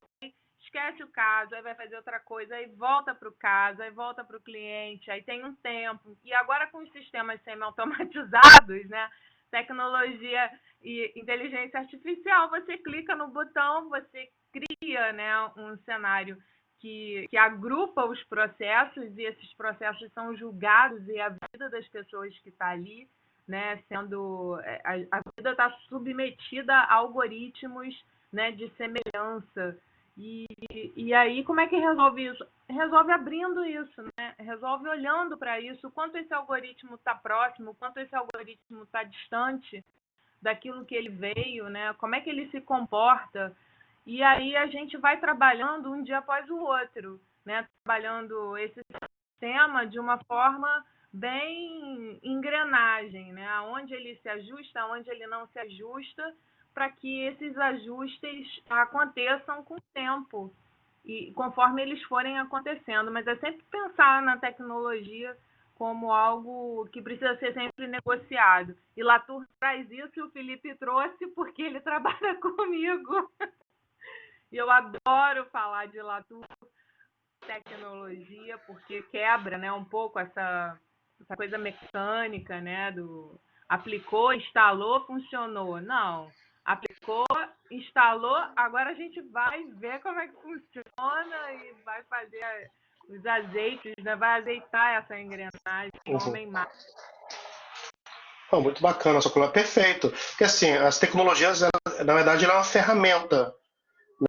esquece o caso, aí vai fazer outra coisa, aí volta para o caso, aí volta para o cliente, aí tem um tempo. E agora com os sistemas semi-automatizados, né, tecnologia e inteligência artificial, você clica no botão, você cria, né, um cenário que agrupa os processos, e esses processos são julgados, e a vida das pessoas que está ali, né, a vida está submetida a algoritmos né, de semelhança. E aí, como é que resolve isso? Resolve abrindo isso, né? Resolve olhando para isso, o quanto esse algoritmo está próximo, o quanto esse algoritmo está distante daquilo que ele veio, né? Como é que ele se comporta. E aí a gente vai trabalhando um dia após o outro, né? Trabalhando esse sistema de uma forma bem engrenagem, né? Onde ele se ajusta, onde ele não se ajusta, para que esses ajustes aconteçam com o tempo e conforme eles forem acontecendo. Mas é sempre pensar na tecnologia como algo que precisa ser sempre negociado. E Latour traz isso e o Felipe trouxe porque ele trabalha comigo. E eu adoro falar de Latour, tecnologia, porque quebra, né, um pouco essa coisa mecânica, né, do aplicou, instalou, funcionou. Não, aplicou, instalou, agora a gente vai ver como é que funciona e vai fazer os azeites, né, vai azeitar essa engrenagem, homem máquina.
Muito bacana, sua coluna. Perfeito. Porque assim, as tecnologias, na verdade, ela é uma ferramenta,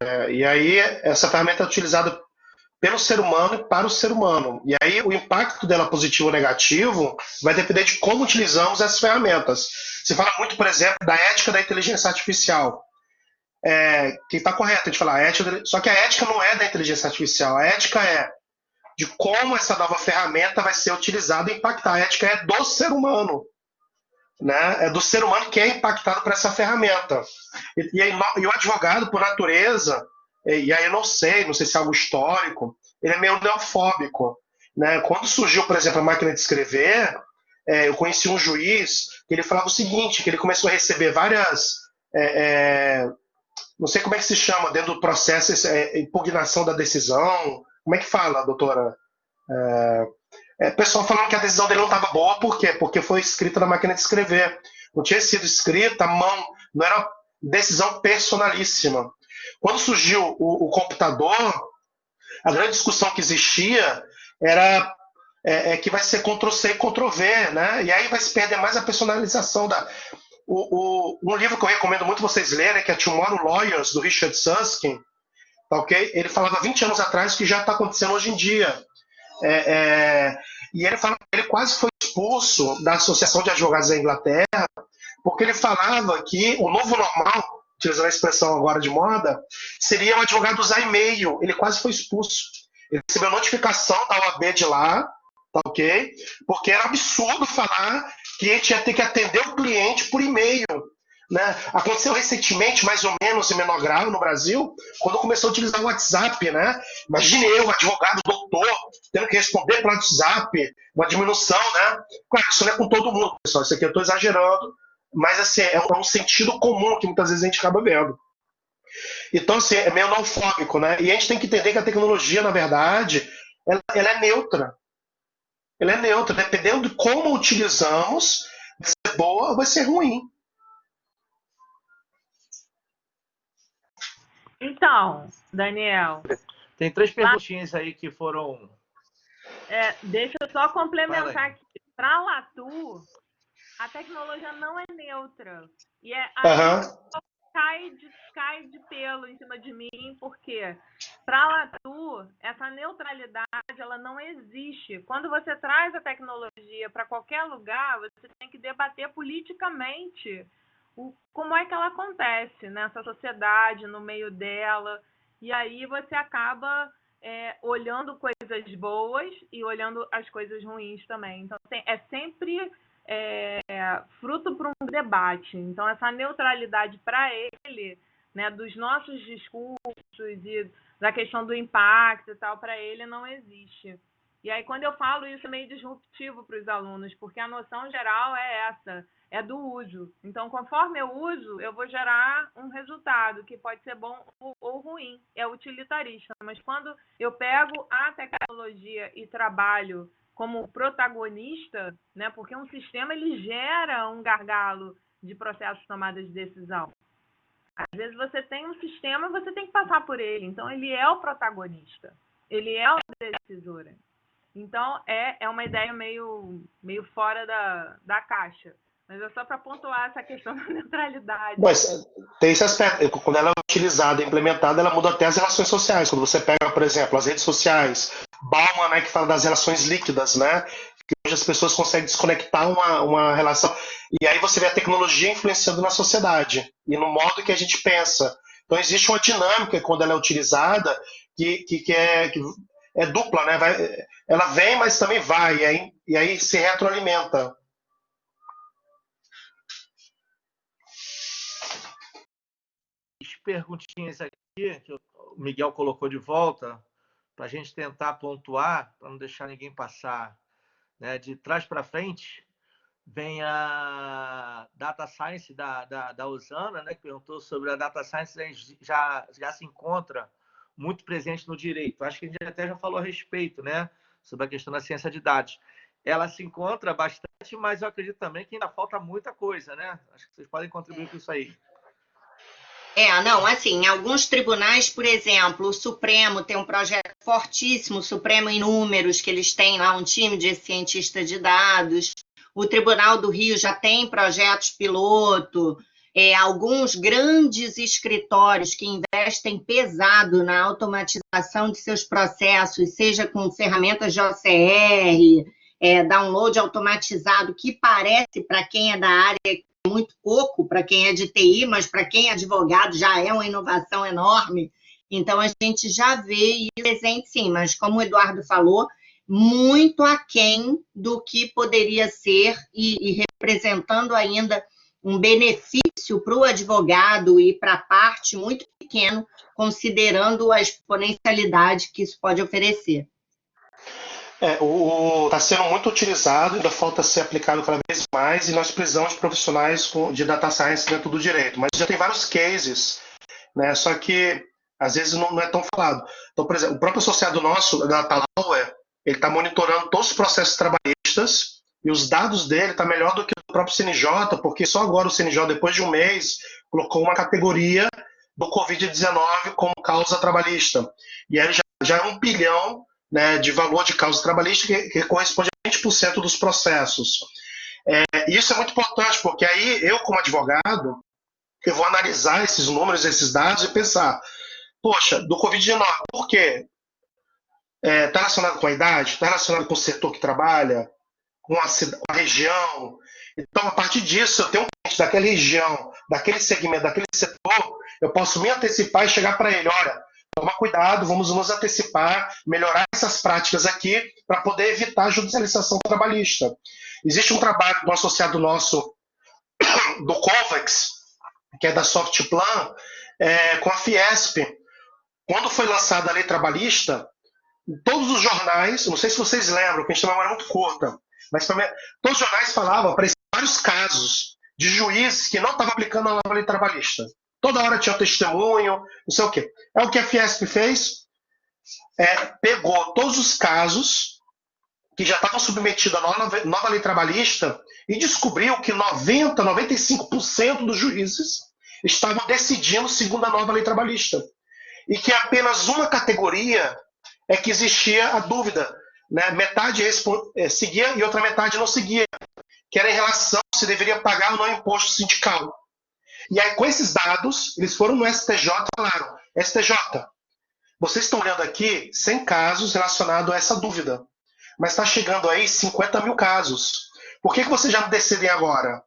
né? E aí essa ferramenta é utilizada pelo ser humano e para o ser humano. E aí o impacto dela positivo ou negativo vai depender de como utilizamos essas ferramentas. Se fala muito, por exemplo, da ética da inteligência artificial. Que está correto a gente falar ética, só que a ética não é da inteligência artificial. A ética é de como essa nova ferramenta vai ser utilizada e impactar. A ética é do ser humano. Né? É do ser humano que é impactado por essa ferramenta. E o advogado, por natureza, e aí eu não sei se é algo histórico, ele é meio neofóbico. Né? Quando surgiu, por exemplo, a máquina de escrever, eu conheci um juiz que ele falava o seguinte, que ele começou a receber várias... não sei como é que se chama dentro do processo, impugnação da decisão. Como é que fala, doutora? Pessoal falando que a decisão dele não estava boa, por quê? Porque foi escrita na máquina de escrever. Não tinha sido escrita à mão, não era decisão personalíssima. Quando surgiu o computador, a grande discussão que existia era que vai ser Ctrl-C e Ctrl-V, né? E aí vai se perder mais a personalização da... Um livro que eu recomendo muito vocês lerem, que é Tomorrow Lawyers, do Richard Susskind, tá, ok? Ele falava 20 anos atrás que já está acontecendo hoje em dia. E ele fala que ele quase foi expulso da Associação de Advogados da Inglaterra, porque ele falava que o novo normal, utilizando a expressão agora de moda, seria um advogado usar e-mail. Ele quase foi expulso. Ele recebeu notificação da OAB de lá, tá, ok? Porque era absurdo falar que a gente ia ter que atender o cliente por e-mail. Né? Aconteceu recentemente, mais ou menos em menor grau no Brasil, quando começou a utilizar o WhatsApp, né? Imagine eu, advogado, doutor, tendo que responder pelo WhatsApp, uma diminuição, né? Claro, isso não é com todo mundo, pessoal, isso aqui eu estou exagerando, mas assim, é um sentido comum que muitas vezes a gente acaba vendo. Então, assim, é meio neofóbico, né? E a gente tem que entender que a tecnologia, na verdade, ela é neutra. Ela é neutra, dependendo de como utilizamos, vai ser boa ou vai ser ruim.
Então, Daniel...
Tem 3 perguntinhas aí que foram...
deixa eu só complementar aqui. Para Latour, a tecnologia não é neutra. E cai de pelo em cima de mim, porque para Latour, essa neutralidade ela não existe. Quando você traz a tecnologia para qualquer lugar, você tem que debater politicamente como é que ela acontece nessa sociedade, no meio dela. E aí você acaba olhando coisas boas e olhando as coisas ruins também. Então, é sempre fruto para um debate. Então, essa neutralidade para ele, né, dos nossos discursos e da questão do impacto e tal, para ele não existe. E aí, quando eu falo isso, é meio disruptivo para os alunos, porque a noção geral é essa, é do uso. Então, conforme eu uso, eu vou gerar um resultado que pode ser bom ou ruim, é utilitarista. Mas quando eu pego a tecnologia e trabalho como protagonista, né, porque um sistema ele gera um gargalo de processos de tomada de decisão. Às vezes você tem um sistema, você tem que passar por ele. Então, ele é o protagonista, ele é o decisor. Então, é uma ideia meio fora da caixa. Mas é só para pontuar essa questão da neutralidade.
Mas tem esse aspecto. Quando ela é utilizada, implementada, ela muda até as relações sociais. Quando você pega, por exemplo, as redes sociais, Bauman, né, que fala das relações líquidas, né? Que hoje as pessoas conseguem desconectar uma relação. E aí você vê a tecnologia influenciando na sociedade e no modo que a gente pensa. Então existe uma dinâmica quando ela é utilizada que é dupla, né? Ela vem, mas também vai, e aí se retroalimenta.
Perguntinhas aqui que o Miguel colocou de volta para a gente tentar pontuar, para não deixar ninguém passar, né? De trás para frente vem a Data Science da Usana, né? Que perguntou sobre a Data Science, já se encontra muito presente no direito. Acho que a gente até já falou a respeito, né? Sobre a questão da ciência de dados. Ela se encontra bastante, mas eu acredito também que ainda falta muita coisa, né? Acho que vocês podem contribuir com isso aí.
Não, assim, em alguns tribunais, por exemplo, o Supremo tem um projeto fortíssimo, o Supremo em Números, que eles têm lá um time de cientistas de dados. O Tribunal do Rio já tem projetos piloto. Alguns grandes escritórios que investem pesado na automatização de seus processos, seja com ferramentas de OCR, download automatizado, que parece, para quem é da área, muito pouco para quem é de TI, mas para quem é advogado já é uma inovação enorme. Então, a gente já vê isso presente, sim, mas como o Eduardo falou, muito aquém do que poderia ser e representando ainda um benefício para o advogado e para a parte muito pequeno, considerando a exponencialidade que isso pode oferecer.
Está sendo muito utilizado, ainda falta ser aplicado cada vez mais, e nós precisamos de profissionais de data science dentro do direito. Mas já tem vários cases, né? Só que às vezes não é tão falado. Então, por exemplo, o próprio associado nosso, da Datalauer, ele está monitorando todos os processos trabalhistas, e os dados dele estão melhor do que o próprio CNJ, porque só agora o CNJ, depois de um mês, colocou uma categoria do Covid-19 como causa trabalhista. E aí já é 1 bilhão, né, de valor de causa trabalhista, que corresponde a 20% dos processos. Isso é muito importante, porque aí eu, como advogado, eu vou analisar esses números, esses dados e pensar, poxa, do Covid-19, por quê? Está relacionado com a idade? Está relacionado com o setor que trabalha? Com a região? Então, a partir disso, eu tenho um cliente daquela região, daquele segmento, daquele setor, eu posso me antecipar e chegar para ele, olha, toma cuidado, vamos nos antecipar, melhorar essas práticas aqui para poder evitar a judicialização trabalhista. Existe um trabalho do associado nosso, do COVAX, que é da Softplan, com a Fiesp. Quando foi lançada a lei trabalhista, todos os jornais, não sei se vocês lembram, porque a gente tem uma memória muito curta, mas todos os jornais falavam, apareciam vários casos de juízes que não estavam aplicando a nova lei trabalhista. Toda hora tinha um testemunho, não sei o quê. O que a Fiesp fez? Pegou todos os casos que já estavam submetidos à nova lei trabalhista e descobriu que 95% dos juízes estavam decidindo segundo a nova lei trabalhista. E que apenas uma categoria é que existia a dúvida, né? Metade seguia e outra metade não seguia, que era em relação se deveria pagar ou não imposto sindical. E aí, com esses dados, eles foram no STJ e falaram, STJ, vocês estão olhando aqui 100 casos relacionados a essa dúvida, mas está chegando aí 50 mil casos. Por que vocês já não decidem agora?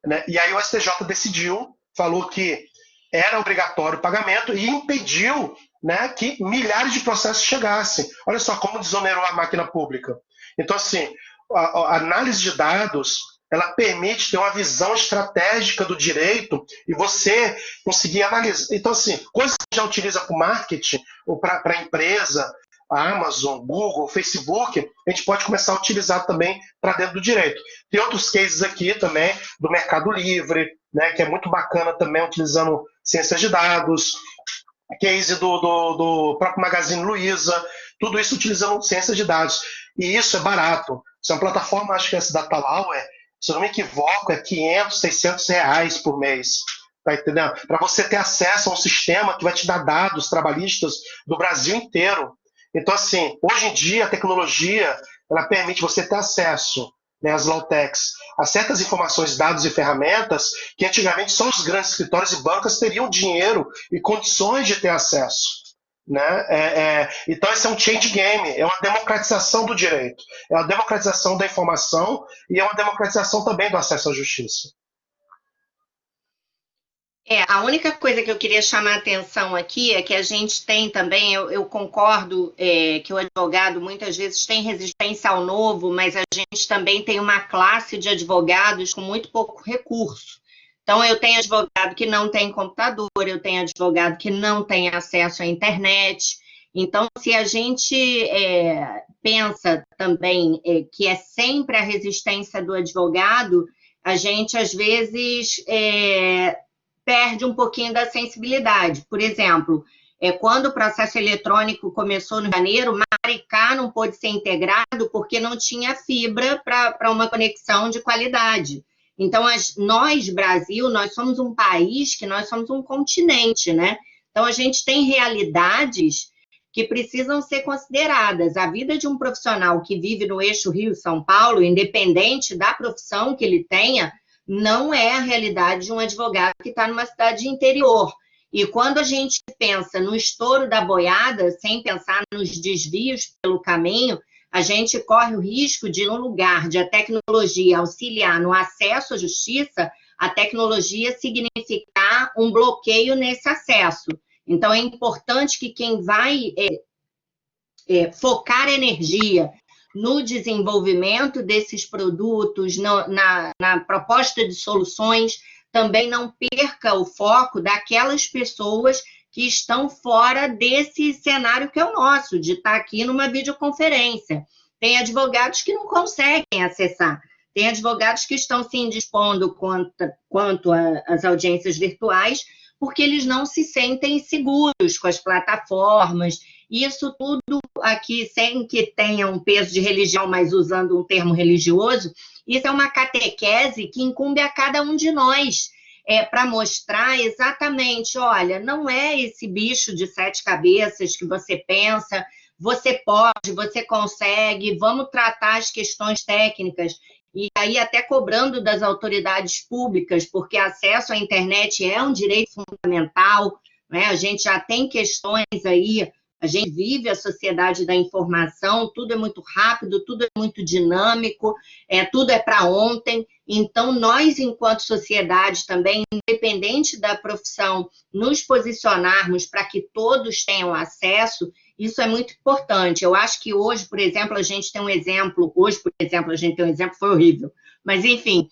Né? E aí o STJ decidiu, falou que era obrigatório o pagamento e impediu, né, que milhares de processos chegassem. Olha só como desonerou a máquina pública. Então, assim, a análise de dados, ela permite ter uma visão estratégica do direito e você conseguir analisar. Então, assim, coisas que já utiliza para o marketing ou para a empresa, a Amazon, Google, Facebook, a gente pode começar a utilizar também para dentro do direito. Tem outros cases aqui também do Mercado Livre, né, que é muito bacana também, utilizando ciências de dados, case do próprio Magazine Luiza, tudo isso utilizando ciências de dados. E isso é barato. Isso é uma plataforma, acho que essa Datalauer, se eu não me equivoco, é 500, 600 reais por mês. Tá entendendo? Para você ter acesso a um sistema que vai te dar dados trabalhistas do Brasil inteiro. Então, assim, hoje em dia, a tecnologia ela permite você ter acesso, né, às Lautecs, a certas informações, dados e ferramentas que antigamente só os grandes escritórios e bancas teriam dinheiro e condições de ter acesso. Né? Então, esse é um change game, é uma democratização do direito, é uma democratização da informação e é uma democratização também do acesso à justiça.
A única coisa que eu queria chamar a atenção aqui é que a gente tem também, eu concordo que o advogado muitas vezes tem resistência ao novo, mas a gente também tem uma classe de advogados com muito pouco recurso. Então, eu tenho advogado que não tem computador, eu tenho advogado que não tem acesso à internet. Então, se a gente pensa também que é sempre a resistência do advogado, a gente, às vezes, perde um pouquinho da sensibilidade. Por exemplo, quando o processo eletrônico começou no janeiro, Maricá não pôde ser integrado porque não tinha fibra para uma conexão de qualidade. Então, nós, Brasil, nós somos um país que nós somos um continente, né? Então, a gente tem realidades que precisam ser consideradas. A vida de um profissional que vive no eixo Rio-São Paulo, independente da profissão que ele tenha, não é a realidade de um advogado que está numa cidade interior. E quando a gente pensa no estouro da boiada, sem pensar nos desvios pelo caminho, a gente corre o risco de, no lugar de a tecnologia auxiliar no acesso à justiça, a tecnologia significar um bloqueio nesse acesso. Então, é importante que quem vai focar energia no desenvolvimento desses produtos, na proposta de soluções, também não perca o foco daquelas pessoas que estão fora desse cenário que é o nosso, de estar aqui numa videoconferência. Tem advogados que não conseguem acessar, tem advogados que estão se indispondo quanto às audiências virtuais, porque eles não se sentem seguros com as plataformas. Isso tudo aqui, sem que tenha um peso de religião, mas usando um termo religioso, isso é uma catequese que incumbe a cada um de nós, para mostrar exatamente, olha, não é esse bicho de 7 cabeças que você pensa, você pode, você consegue, vamos tratar as questões técnicas, e aí até cobrando das autoridades públicas, porque acesso à internet é um direito fundamental, né? A gente já tem questões aí, a gente vive a sociedade da informação, tudo é muito rápido, tudo é muito dinâmico, tudo é para ontem. Então, nós, enquanto sociedade também, independente da profissão, nos posicionarmos para que todos tenham acesso, isso é muito importante. Eu acho que hoje, por exemplo, a gente tem um exemplo, foi horrível, mas enfim,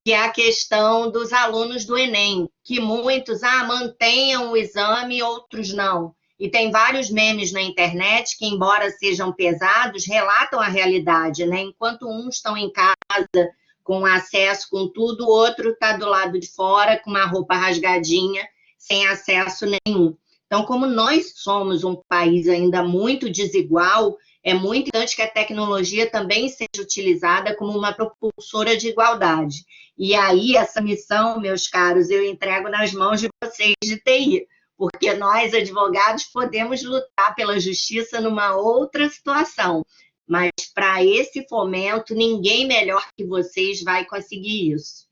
que é a questão dos alunos do Enem, que muitos mantenham o exame, outros não. E tem vários memes na internet que, embora sejam pesados, relatam a realidade, né? Enquanto uns estão em casa com acesso, com tudo, o outro está do lado de fora com uma roupa rasgadinha, sem acesso nenhum. Então, como nós somos um país ainda muito desigual, é muito importante que a tecnologia também seja utilizada como uma propulsora de igualdade. E aí, essa missão, meus caros, eu entrego nas mãos de vocês de TI, porque nós, advogados, podemos lutar pela justiça numa outra situação, mas para esse fomento, ninguém melhor que vocês vai conseguir isso.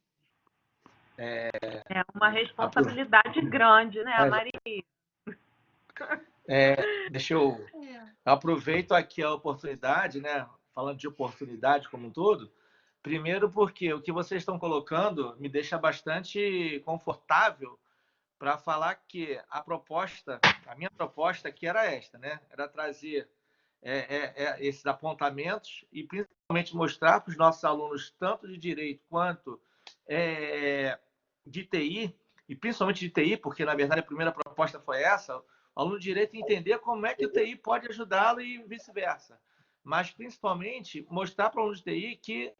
É uma responsabilidade grande, né, Maria?
Deixa eu aproveito aqui a oportunidade, né? Falando de oportunidade como um todo. Primeiro, porque o que vocês estão colocando me deixa bastante confortável para falar que a minha proposta aqui era esta, né? Era trazer esses apontamentos e principalmente mostrar para os nossos alunos, tanto de direito quanto de TI, e principalmente de TI, porque na verdade a primeira proposta foi essa, o aluno de direito entender como é que o TI pode ajudá-lo e vice-versa. Mas principalmente mostrar para o aluno de TI que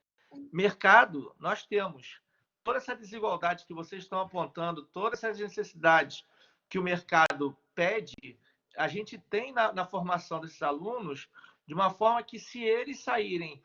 mercado nós temos. Toda essa desigualdade que vocês estão apontando, todas essas necessidades que o mercado pede, a gente tem na formação desses alunos, de uma forma que, se eles saírem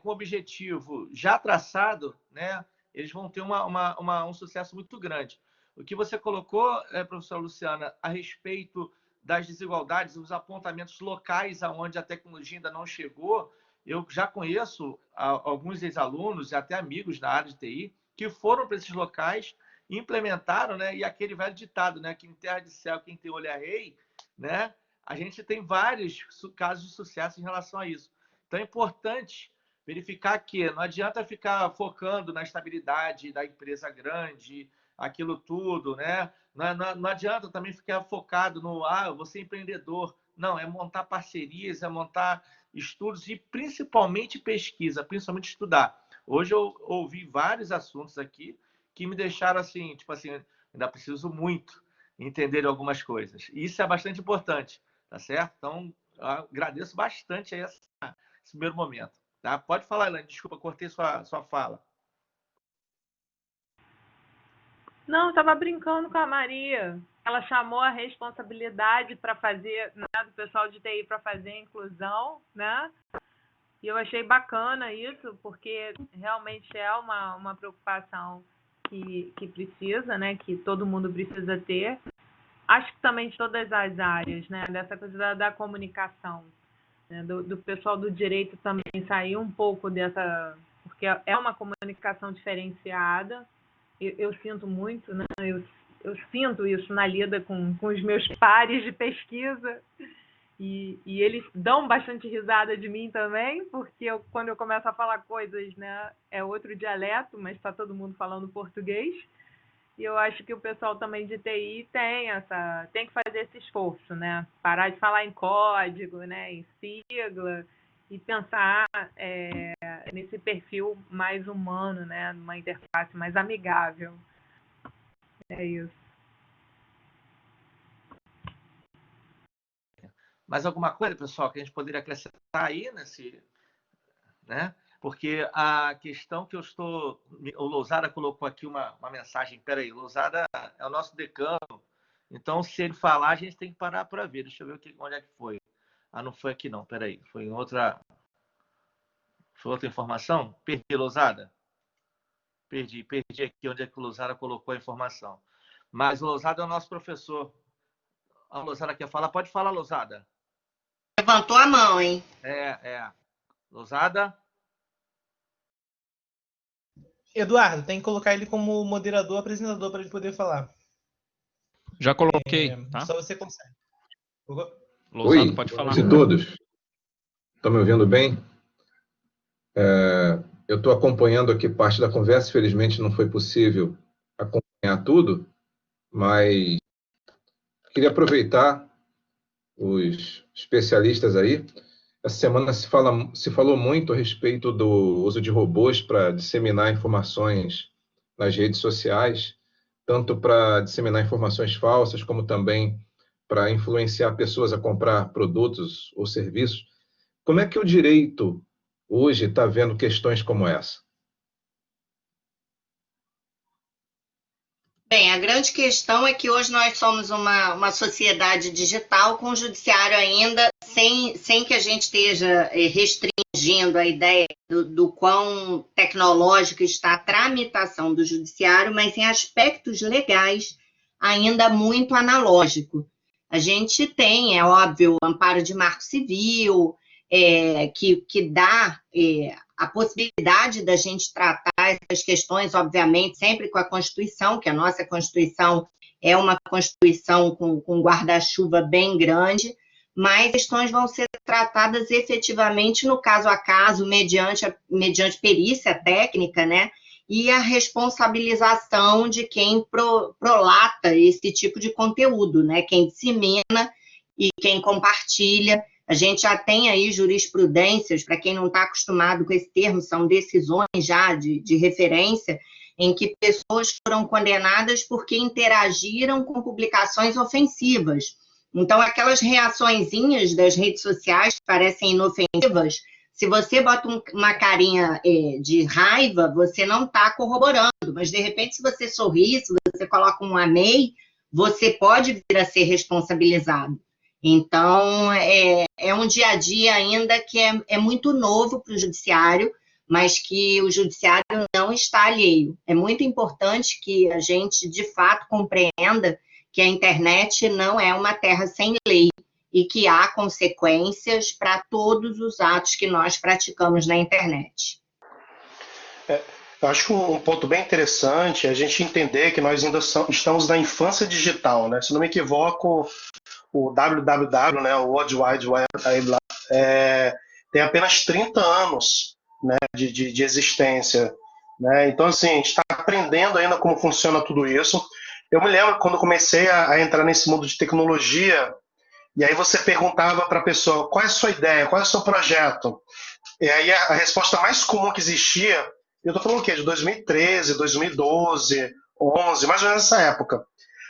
com o objetivo já traçado, né, eles vão ter um sucesso muito grande. O que você colocou, professora Luciana, a respeito das desigualdades, os apontamentos locais aonde a tecnologia ainda não chegou, eu já conheço alguns ex-alunos e até amigos da área de TI que foram para esses locais, implementaram, né? E aquele velho ditado, né? Que em terra de céu quem tem olho é rei, né? A gente tem vários casos de sucesso em relação a isso. Então é importante verificar que não adianta ficar focando na estabilidade da empresa grande, aquilo tudo, né? Não adianta também ficar focado no vou ser empreendedor. Não, é montar parcerias, é montar estudos e principalmente pesquisa, principalmente estudar. Hoje eu ouvi vários assuntos aqui que me deixaram assim, tipo assim, ainda preciso muito entender algumas coisas. E isso é bastante importante, tá certo? Então, eu agradeço bastante aí esse primeiro momento. Tá? Pode falar, Elaine, desculpa, cortei sua fala.
Não, estava brincando com a Maria. Ela chamou a responsabilidade para fazer, né, do pessoal de TI para fazer a inclusão, né? E eu achei bacana isso, porque realmente é uma preocupação que precisa, né? Que todo mundo precisa ter. Acho que também de todas as áreas, né? Dessa coisa da comunicação, né? Do pessoal do direito também sair um pouco dessa... Porque é uma comunicação diferenciada. Eu sinto muito, né? Eu sinto isso na lida com os meus pares de pesquisa e eles dão bastante risada de mim também, porque quando eu começo a falar coisas, né, é outro dialeto, mas está todo mundo falando português. E eu acho que o pessoal também de TI tem que fazer esse esforço, né? Parar de falar em código, né, em sigla, e pensar nesse perfil mais humano, né? Numa interface mais amigável. É isso.
Mais alguma coisa, pessoal, que a gente poderia acrescentar aí né? Porque a questão que o Lousada colocou aqui uma mensagem. Peraí, Lousada é o nosso decano. Então, se ele falar, a gente tem que parar para ver. Deixa eu ver onde é que foi. Não foi aqui não, peraí. Foi outra informação? Perdi, Lousada? Perdi aqui onde é que o Lousada colocou a informação. Mas o Lousada é o nosso professor. A Lousada quer falar? Pode falar, Lousada.
Levantou a mão, hein?
Lousada?
Eduardo, tem que colocar ele como moderador, apresentador, para ele poder falar.
Já coloquei, tá?
Só você consegue.
Lousada,
Oi,
pode falar.
boa noite a todos. Estão me ouvindo bem? Eu estou acompanhando aqui parte da conversa, felizmente não foi possível acompanhar tudo, mas queria aproveitar os especialistas aí. Essa semana se falou muito a respeito do uso de robôs para disseminar informações nas redes sociais, tanto para disseminar informações falsas, como também para influenciar pessoas a comprar produtos ou serviços. Como é que o direito hoje está vendo questões como essa?
Bem, a grande questão é que hoje nós somos uma sociedade digital com o judiciário ainda sem que a gente esteja restringindo a ideia do quão tecnológica está a tramitação do judiciário, mas em aspectos legais ainda muito analógico. A gente tem, é óbvio, o amparo de marco civil, que dá a possibilidade da gente tratar essas questões, obviamente, sempre com a Constituição, que a nossa Constituição é uma Constituição com guarda-chuva bem grande, mas questões vão ser tratadas efetivamente no caso a caso, mediante perícia técnica, né? E a responsabilização de quem prolata esse tipo de conteúdo, né? Quem dissemina e quem compartilha. A gente já tem aí jurisprudências, para quem não está acostumado com esse termo, são decisões já de referência, em que pessoas foram condenadas porque interagiram com publicações ofensivas. Então, aquelas reaçõezinhas das redes sociais que parecem inofensivas, se você bota uma carinha de raiva, você não está corroborando, mas, de repente, se você sorri, se você coloca um amei, você pode vir a ser responsabilizado. Então, é um dia a dia ainda que é muito novo para o judiciário, mas que o judiciário não está alheio. É muito importante que a gente, de fato, compreenda que a internet não é uma terra sem lei e que há consequências para todos os atos que nós praticamos na internet.
Eu acho que um ponto bem interessante é a gente entender que nós ainda estamos na infância digital, né? Se não me equivoco, o www, né, o World Wide Web, tem apenas 30 anos, né, de existência. Né? Então, assim, a gente está aprendendo ainda como funciona tudo isso. Eu me lembro quando comecei a entrar nesse mundo de tecnologia, e aí você perguntava para a pessoa qual é a sua ideia, qual é o seu projeto. E aí a resposta mais comum que existia, eu estou falando o quê? De 2013, 2012, 11, mais ou menos nessa época.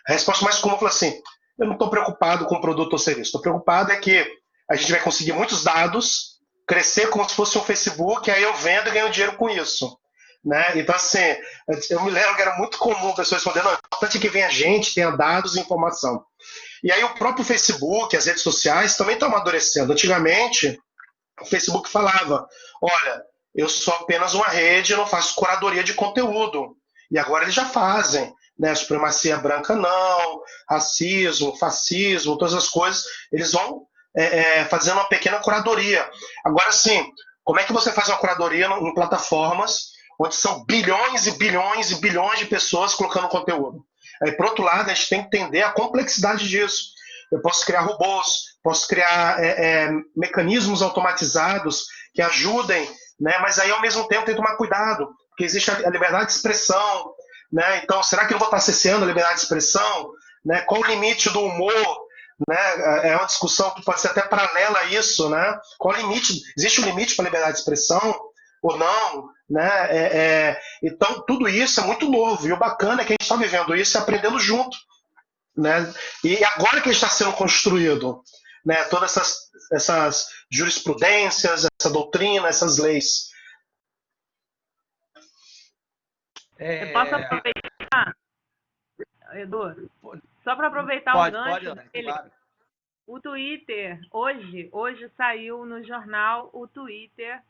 A resposta mais comum foi assim: eu não estou preocupado com o produto ou serviço, estou preocupado é que a gente vai conseguir muitos dados, crescer como se fosse um Facebook, aí eu vendo e ganho dinheiro com isso. Né? Então, assim, eu me lembro que era muito comum pessoas respondendo: não, o importante é que venha gente, tenha dados e informação. E aí o próprio Facebook, as redes sociais também estão amadurecendo. Antigamente, o Facebook falava: olha, eu sou apenas uma rede, eu não faço curadoria de conteúdo. E agora eles já fazem, né? Supremacia branca não, racismo, fascismo, todas as coisas, eles vão fazendo uma pequena curadoria. Agora sim, como é que você faz uma curadoria em plataformas onde são bilhões e bilhões e bilhões de pessoas colocando conteúdo? Aí, por outro lado, a gente tem que entender a complexidade disso. Eu posso criar robôs, posso criar mecanismos automatizados que ajudem, né? Mas aí, ao mesmo tempo, tem que tomar cuidado, porque existe a liberdade de expressão. Né? Então, será que eu vou estar cerceando a liberdade de expressão? Né? Qual o limite do humor? Né? É uma discussão que pode ser até paralela a isso. Né? Qual o limite? Existe um limite para a liberdade de expressão ou não? Né? Então, tudo isso é muito novo. E o bacana é que a gente está vivendo isso e aprendendo junto. Né? E agora que está sendo construído, né? Todas essas jurisprudências, essa doutrina, essas leis.
Eu posso aproveitar, Edu? Só para aproveitar o gancho dele. Claro. O Twitter, hoje saiu no jornal, o Twitter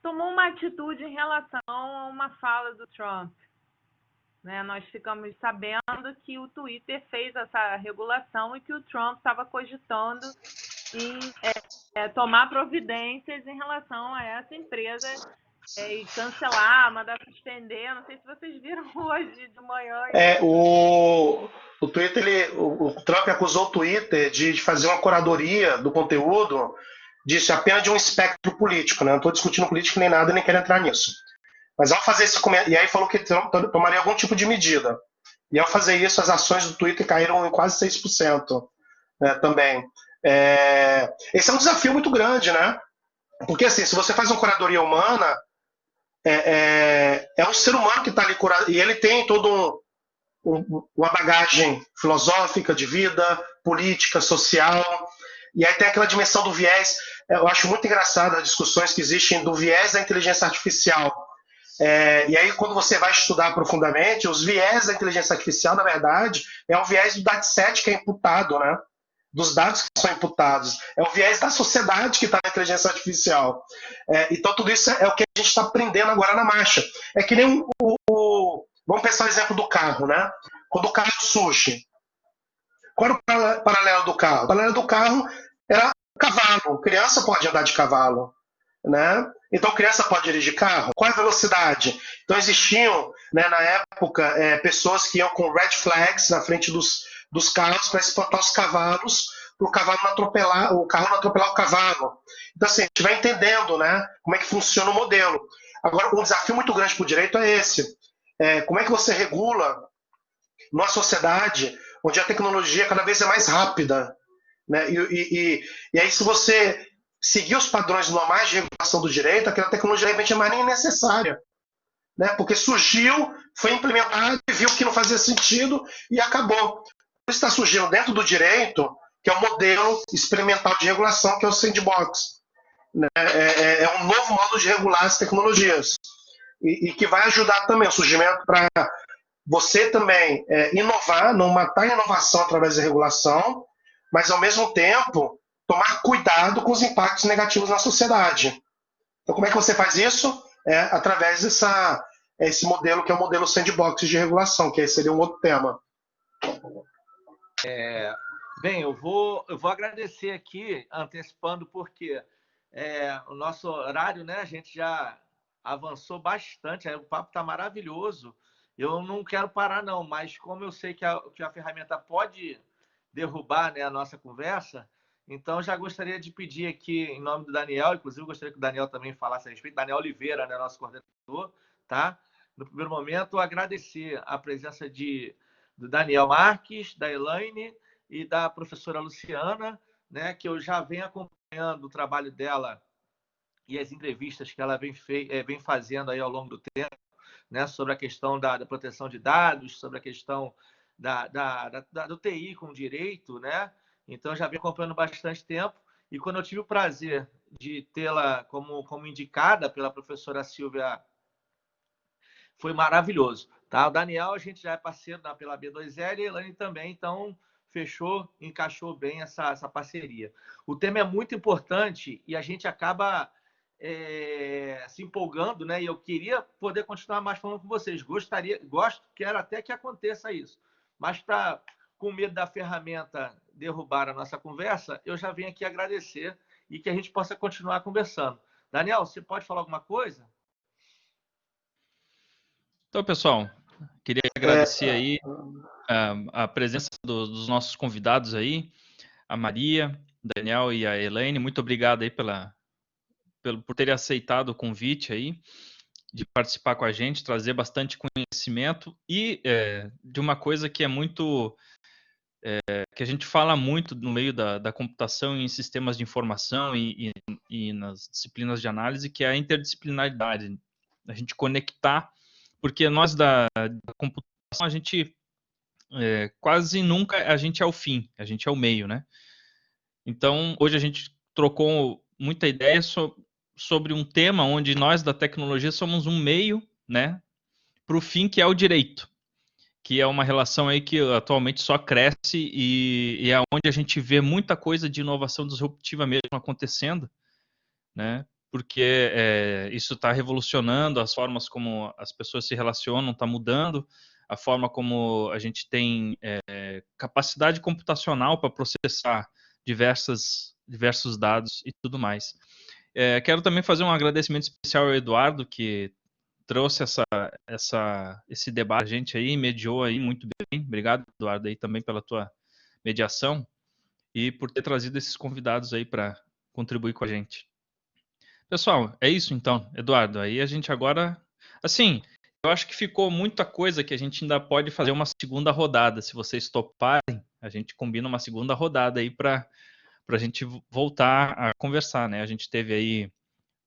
tomou uma atitude em relação a uma fala do Trump. Né? Nós ficamos sabendo que o Twitter fez essa regulação e que o Trump estava cogitando em tomar providências em relação a essa empresa e cancelar, mandar suspender. Não sei se vocês viram hoje de manhã.
O Twitter, o Trump acusou o Twitter de fazer uma curadoria do conteúdo, disse apenas de um espectro político. Né? Não estou discutindo política nem nada, nem quero entrar nisso. Mas ao fazer esse comentário, e aí falou que Trump tomaria algum tipo de medida. E ao fazer isso, as ações do Twitter caíram em quase 6%, né, também. Esse é um desafio muito grande, né? Porque assim, se você faz uma curadoria humana, é um ser humano que está ali curado, e ele tem todo uma bagagem filosófica, de vida, política, social, e aí tem aquela dimensão do viés. Eu acho muito engraçado as discussões que existem do viés da inteligência artificial. E aí, quando você vai estudar profundamente, os viés da inteligência artificial, na verdade, é o viés do dataset que é imputado, né? Dos dados que são imputados. É o viés da sociedade que está na inteligência artificial. Então, tudo isso é o que a gente está aprendendo agora na marcha. É que nem vamos pensar o exemplo do carro, né? Quando o carro surge, qual era o paralelo do carro? O paralelo do carro era o cavalo. Criança pode andar de cavalo. Né? Então, criança pode dirigir carro? Qual é a velocidade? Então, existiam, né, na época, pessoas que iam com red flags na frente dos carros para espantar os cavalos, para o carro não atropelar o cavalo. Então, assim, a gente vai entendendo, né, como é que funciona o modelo. Agora, um desafio muito grande para o direito é esse. Como é que você regula numa sociedade onde a tecnologia cada vez é mais rápida? Né? E aí, se você seguir os padrões normais de regulação do direito, aquela tecnologia de repente é mais nem necessária. Né? Porque surgiu, foi implementado, viu que não fazia sentido e acabou. Isso está surgindo dentro do direito, que é o modelo experimental de regulação, que é o sandbox. Né? É um novo modo de regular as tecnologias. E que vai ajudar também o surgimento para você também inovar, não matar a inovação através da regulação, mas ao mesmo tempo tomar cuidado com os impactos negativos na sociedade. Então, como é que você faz isso? Através desse modelo que é o modelo sandbox de regulação, que aí seria um outro tema.
Bem, eu vou agradecer aqui, antecipando, porque o nosso horário, né, a gente já avançou bastante, o papo está maravilhoso. Eu não quero parar, não, mas como eu sei que a ferramenta pode derrubar, né, a nossa conversa, então já gostaria de pedir aqui, em nome do Daniel, inclusive gostaria que o Daniel também falasse a respeito, Daniel Oliveira, né, nosso coordenador, tá? No primeiro momento, agradecer a presença do Daniel Marques, da Elaine e da professora Luciana, né, que eu já venho acompanhando o trabalho dela e as entrevistas que ela vem fazendo aí ao longo do tempo, né, sobre a questão da proteção de dados, sobre a questão do TI com direito, né? Então, já venho acompanhando bastante tempo. E quando eu tive o prazer de tê-la como indicada pela professora Silvia, foi maravilhoso. Tá? O Daniel, a gente já é parceiro pela B2L e a Elaine também, então fechou, encaixou bem essa parceria. O tema é muito importante e a gente acaba se empolgando, né? E eu queria poder continuar mais falando com vocês. Quero até que aconteça isso. Mas com medo da ferramenta derrubar a nossa conversa, eu já venho aqui agradecer e que a gente possa continuar conversando. Daniel, você pode falar alguma coisa?
Então, pessoal, queria agradecer aí a presença dos nossos convidados aí, a Maria, o Daniel e a Elaine. Muito obrigado aí por terem aceitado o convite aí, de participar com a gente, trazer bastante conhecimento e de uma coisa que é muito... que a gente fala muito no meio da computação em sistemas de informação e nas disciplinas de análise, que é a interdisciplinaridade. A gente conectar, porque nós da computação, a gente quase nunca a gente é o fim, a gente é o meio, né? Então, hoje a gente trocou muita ideia sobre um tema onde nós da tecnologia somos um meio, né, para o fim, que é o direito, que é uma relação aí que atualmente só cresce e é onde a gente vê muita coisa de inovação disruptiva mesmo acontecendo, né? Porque isso está revolucionando as formas como as pessoas se relacionam, está mudando a forma como a gente tem capacidade computacional para processar diversos dados e tudo mais. Quero também fazer um agradecimento especial ao Eduardo, que trouxe esse debate a gente aí, mediou aí muito bem. Obrigado, Eduardo, aí também pela tua mediação e por ter trazido esses convidados aí para contribuir com a gente. Pessoal, é isso então, Eduardo. Aí a gente agora, assim, eu acho que ficou muita coisa que a gente ainda pode fazer uma segunda rodada. Se vocês toparem, a gente combina uma segunda rodada aí para a gente voltar a conversar, né? A gente teve aí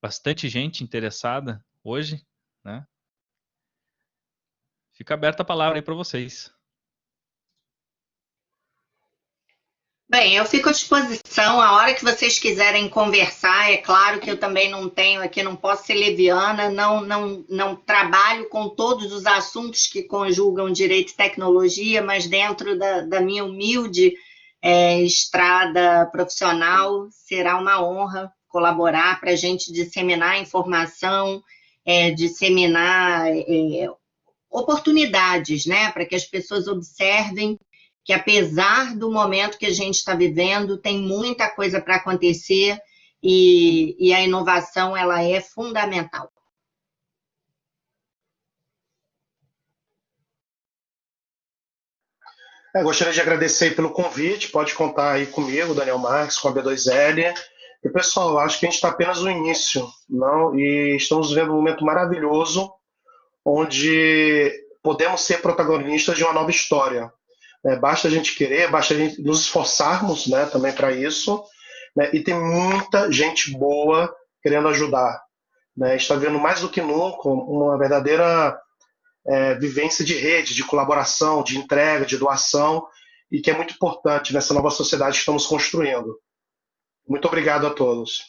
bastante gente interessada hoje, né? Fica aberta a palavra aí para vocês.
Bem, eu fico à disposição, a hora que vocês quiserem conversar. É claro que eu também não tenho aqui, não posso ser leviana, não trabalho com todos os assuntos que conjugam direito e tecnologia, mas dentro da minha humilde estrada profissional, será uma honra colaborar para a gente disseminar informação, disseminar oportunidades, né, para que as pessoas observem que, apesar do momento que a gente está vivendo, tem muita coisa para acontecer e a inovação ela é fundamental.
Gostaria de agradecer aí pelo convite, pode contar aí comigo, Daniel Marques, com a B2L. E, pessoal, acho que a gente está apenas no início, não? E estamos vivendo um momento maravilhoso, onde podemos ser protagonistas de uma nova história. Basta a gente querer, basta a gente nos esforçarmos, né, também para isso, né, e tem muita gente boa querendo ajudar, né, está vendo mais do que nunca uma verdadeira vivência de rede, de colaboração, de entrega, de doação, e que é muito importante nessa nova sociedade que estamos construindo. Muito obrigado a todos.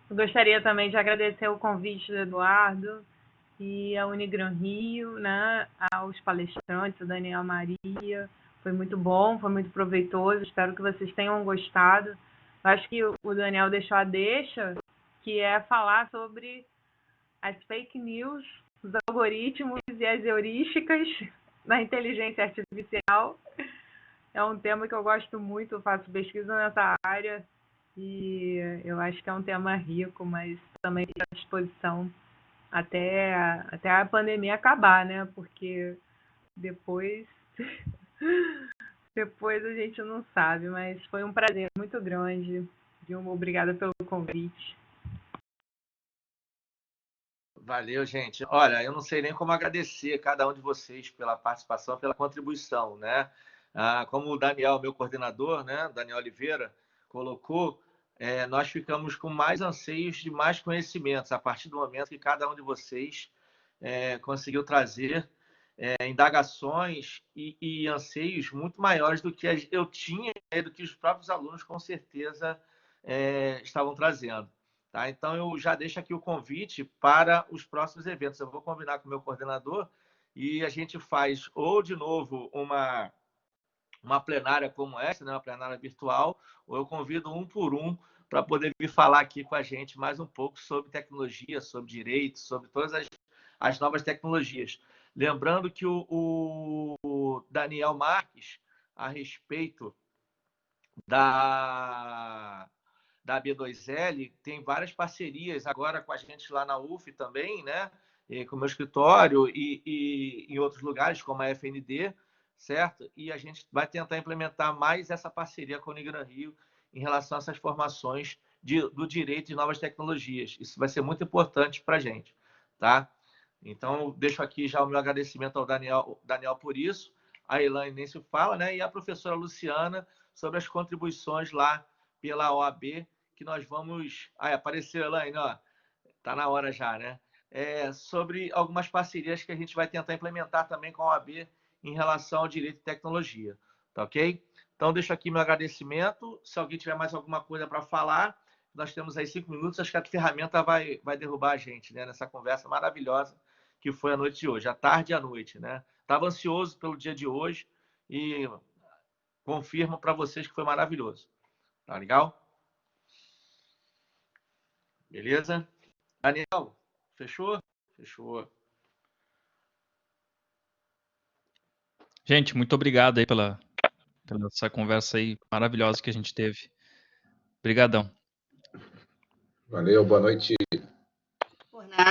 Eu gostaria também de agradecer o convite do Eduardo e a Unigran Rio, né, aos palestrantes, o Daniel Maria. Foi muito bom, foi muito proveitoso, espero que vocês tenham gostado. Eu acho que o Daniel deixou a deixa, que é falar sobre as fake news, os algoritmos e as heurísticas na inteligência artificial. É um tema que eu gosto muito, eu faço pesquisa nessa área e eu acho que é um tema rico, mas também fica à disposição até a pandemia acabar, né? Porque depois a gente não sabe, mas foi um prazer muito grande. Dilma, obrigada pelo convite.
Valeu, gente. Olha, eu não sei nem como agradecer a cada um de vocês pela participação, pela contribuição, né? Como o Daniel, meu coordenador, né, Daniel Oliveira, colocou, nós ficamos com mais anseios de mais conhecimentos a partir do momento que cada um de vocês conseguiu trazer indagações e anseios muito maiores do que eu tinha e do que os próprios alunos, com certeza, estavam trazendo. Tá? Então, eu já deixo aqui o convite para os próximos eventos. Eu vou combinar com o meu coordenador e a gente faz ou, de novo, uma plenária como essa, né? Uma plenária virtual, ou eu convido um por um para poder vir falar aqui com a gente mais um pouco sobre tecnologia, sobre direito, sobre todas as novas tecnologias. Lembrando que o Daniel Marques, a respeito da B2L, tem várias parcerias agora com a gente lá na UF também, né? E com o meu escritório e em outros lugares, como a FND, certo? E a gente vai tentar implementar mais essa parceria com o Unigran Rio em relação a essas formações do direito de novas tecnologias. Isso vai ser muito importante para a gente, tá? Então, deixo aqui já o meu agradecimento ao Daniel por isso, a Elaine nem se fala, né? E a professora Luciana sobre as contribuições lá pela OAB, que nós vamos... apareceu, Elaine, ó, tá na hora já, né? Sobre algumas parcerias que a gente vai tentar implementar também com a OAB em relação ao direito e tecnologia, tá ok? Então, deixo aqui meu agradecimento. Se alguém tiver mais alguma coisa para falar, nós temos aí 5 minutos, acho que a ferramenta vai derrubar a gente, né? Nessa conversa maravilhosa que foi a noite de hoje, à tarde e à noite, né? Estava ansioso pelo dia de hoje e confirmo para vocês que foi maravilhoso. Tá legal? Beleza? Daniel, fechou? Fechou.
Gente, muito obrigado aí pela essa conversa aí maravilhosa que a gente teve. Obrigadão.
Valeu, boa noite.
Por nada.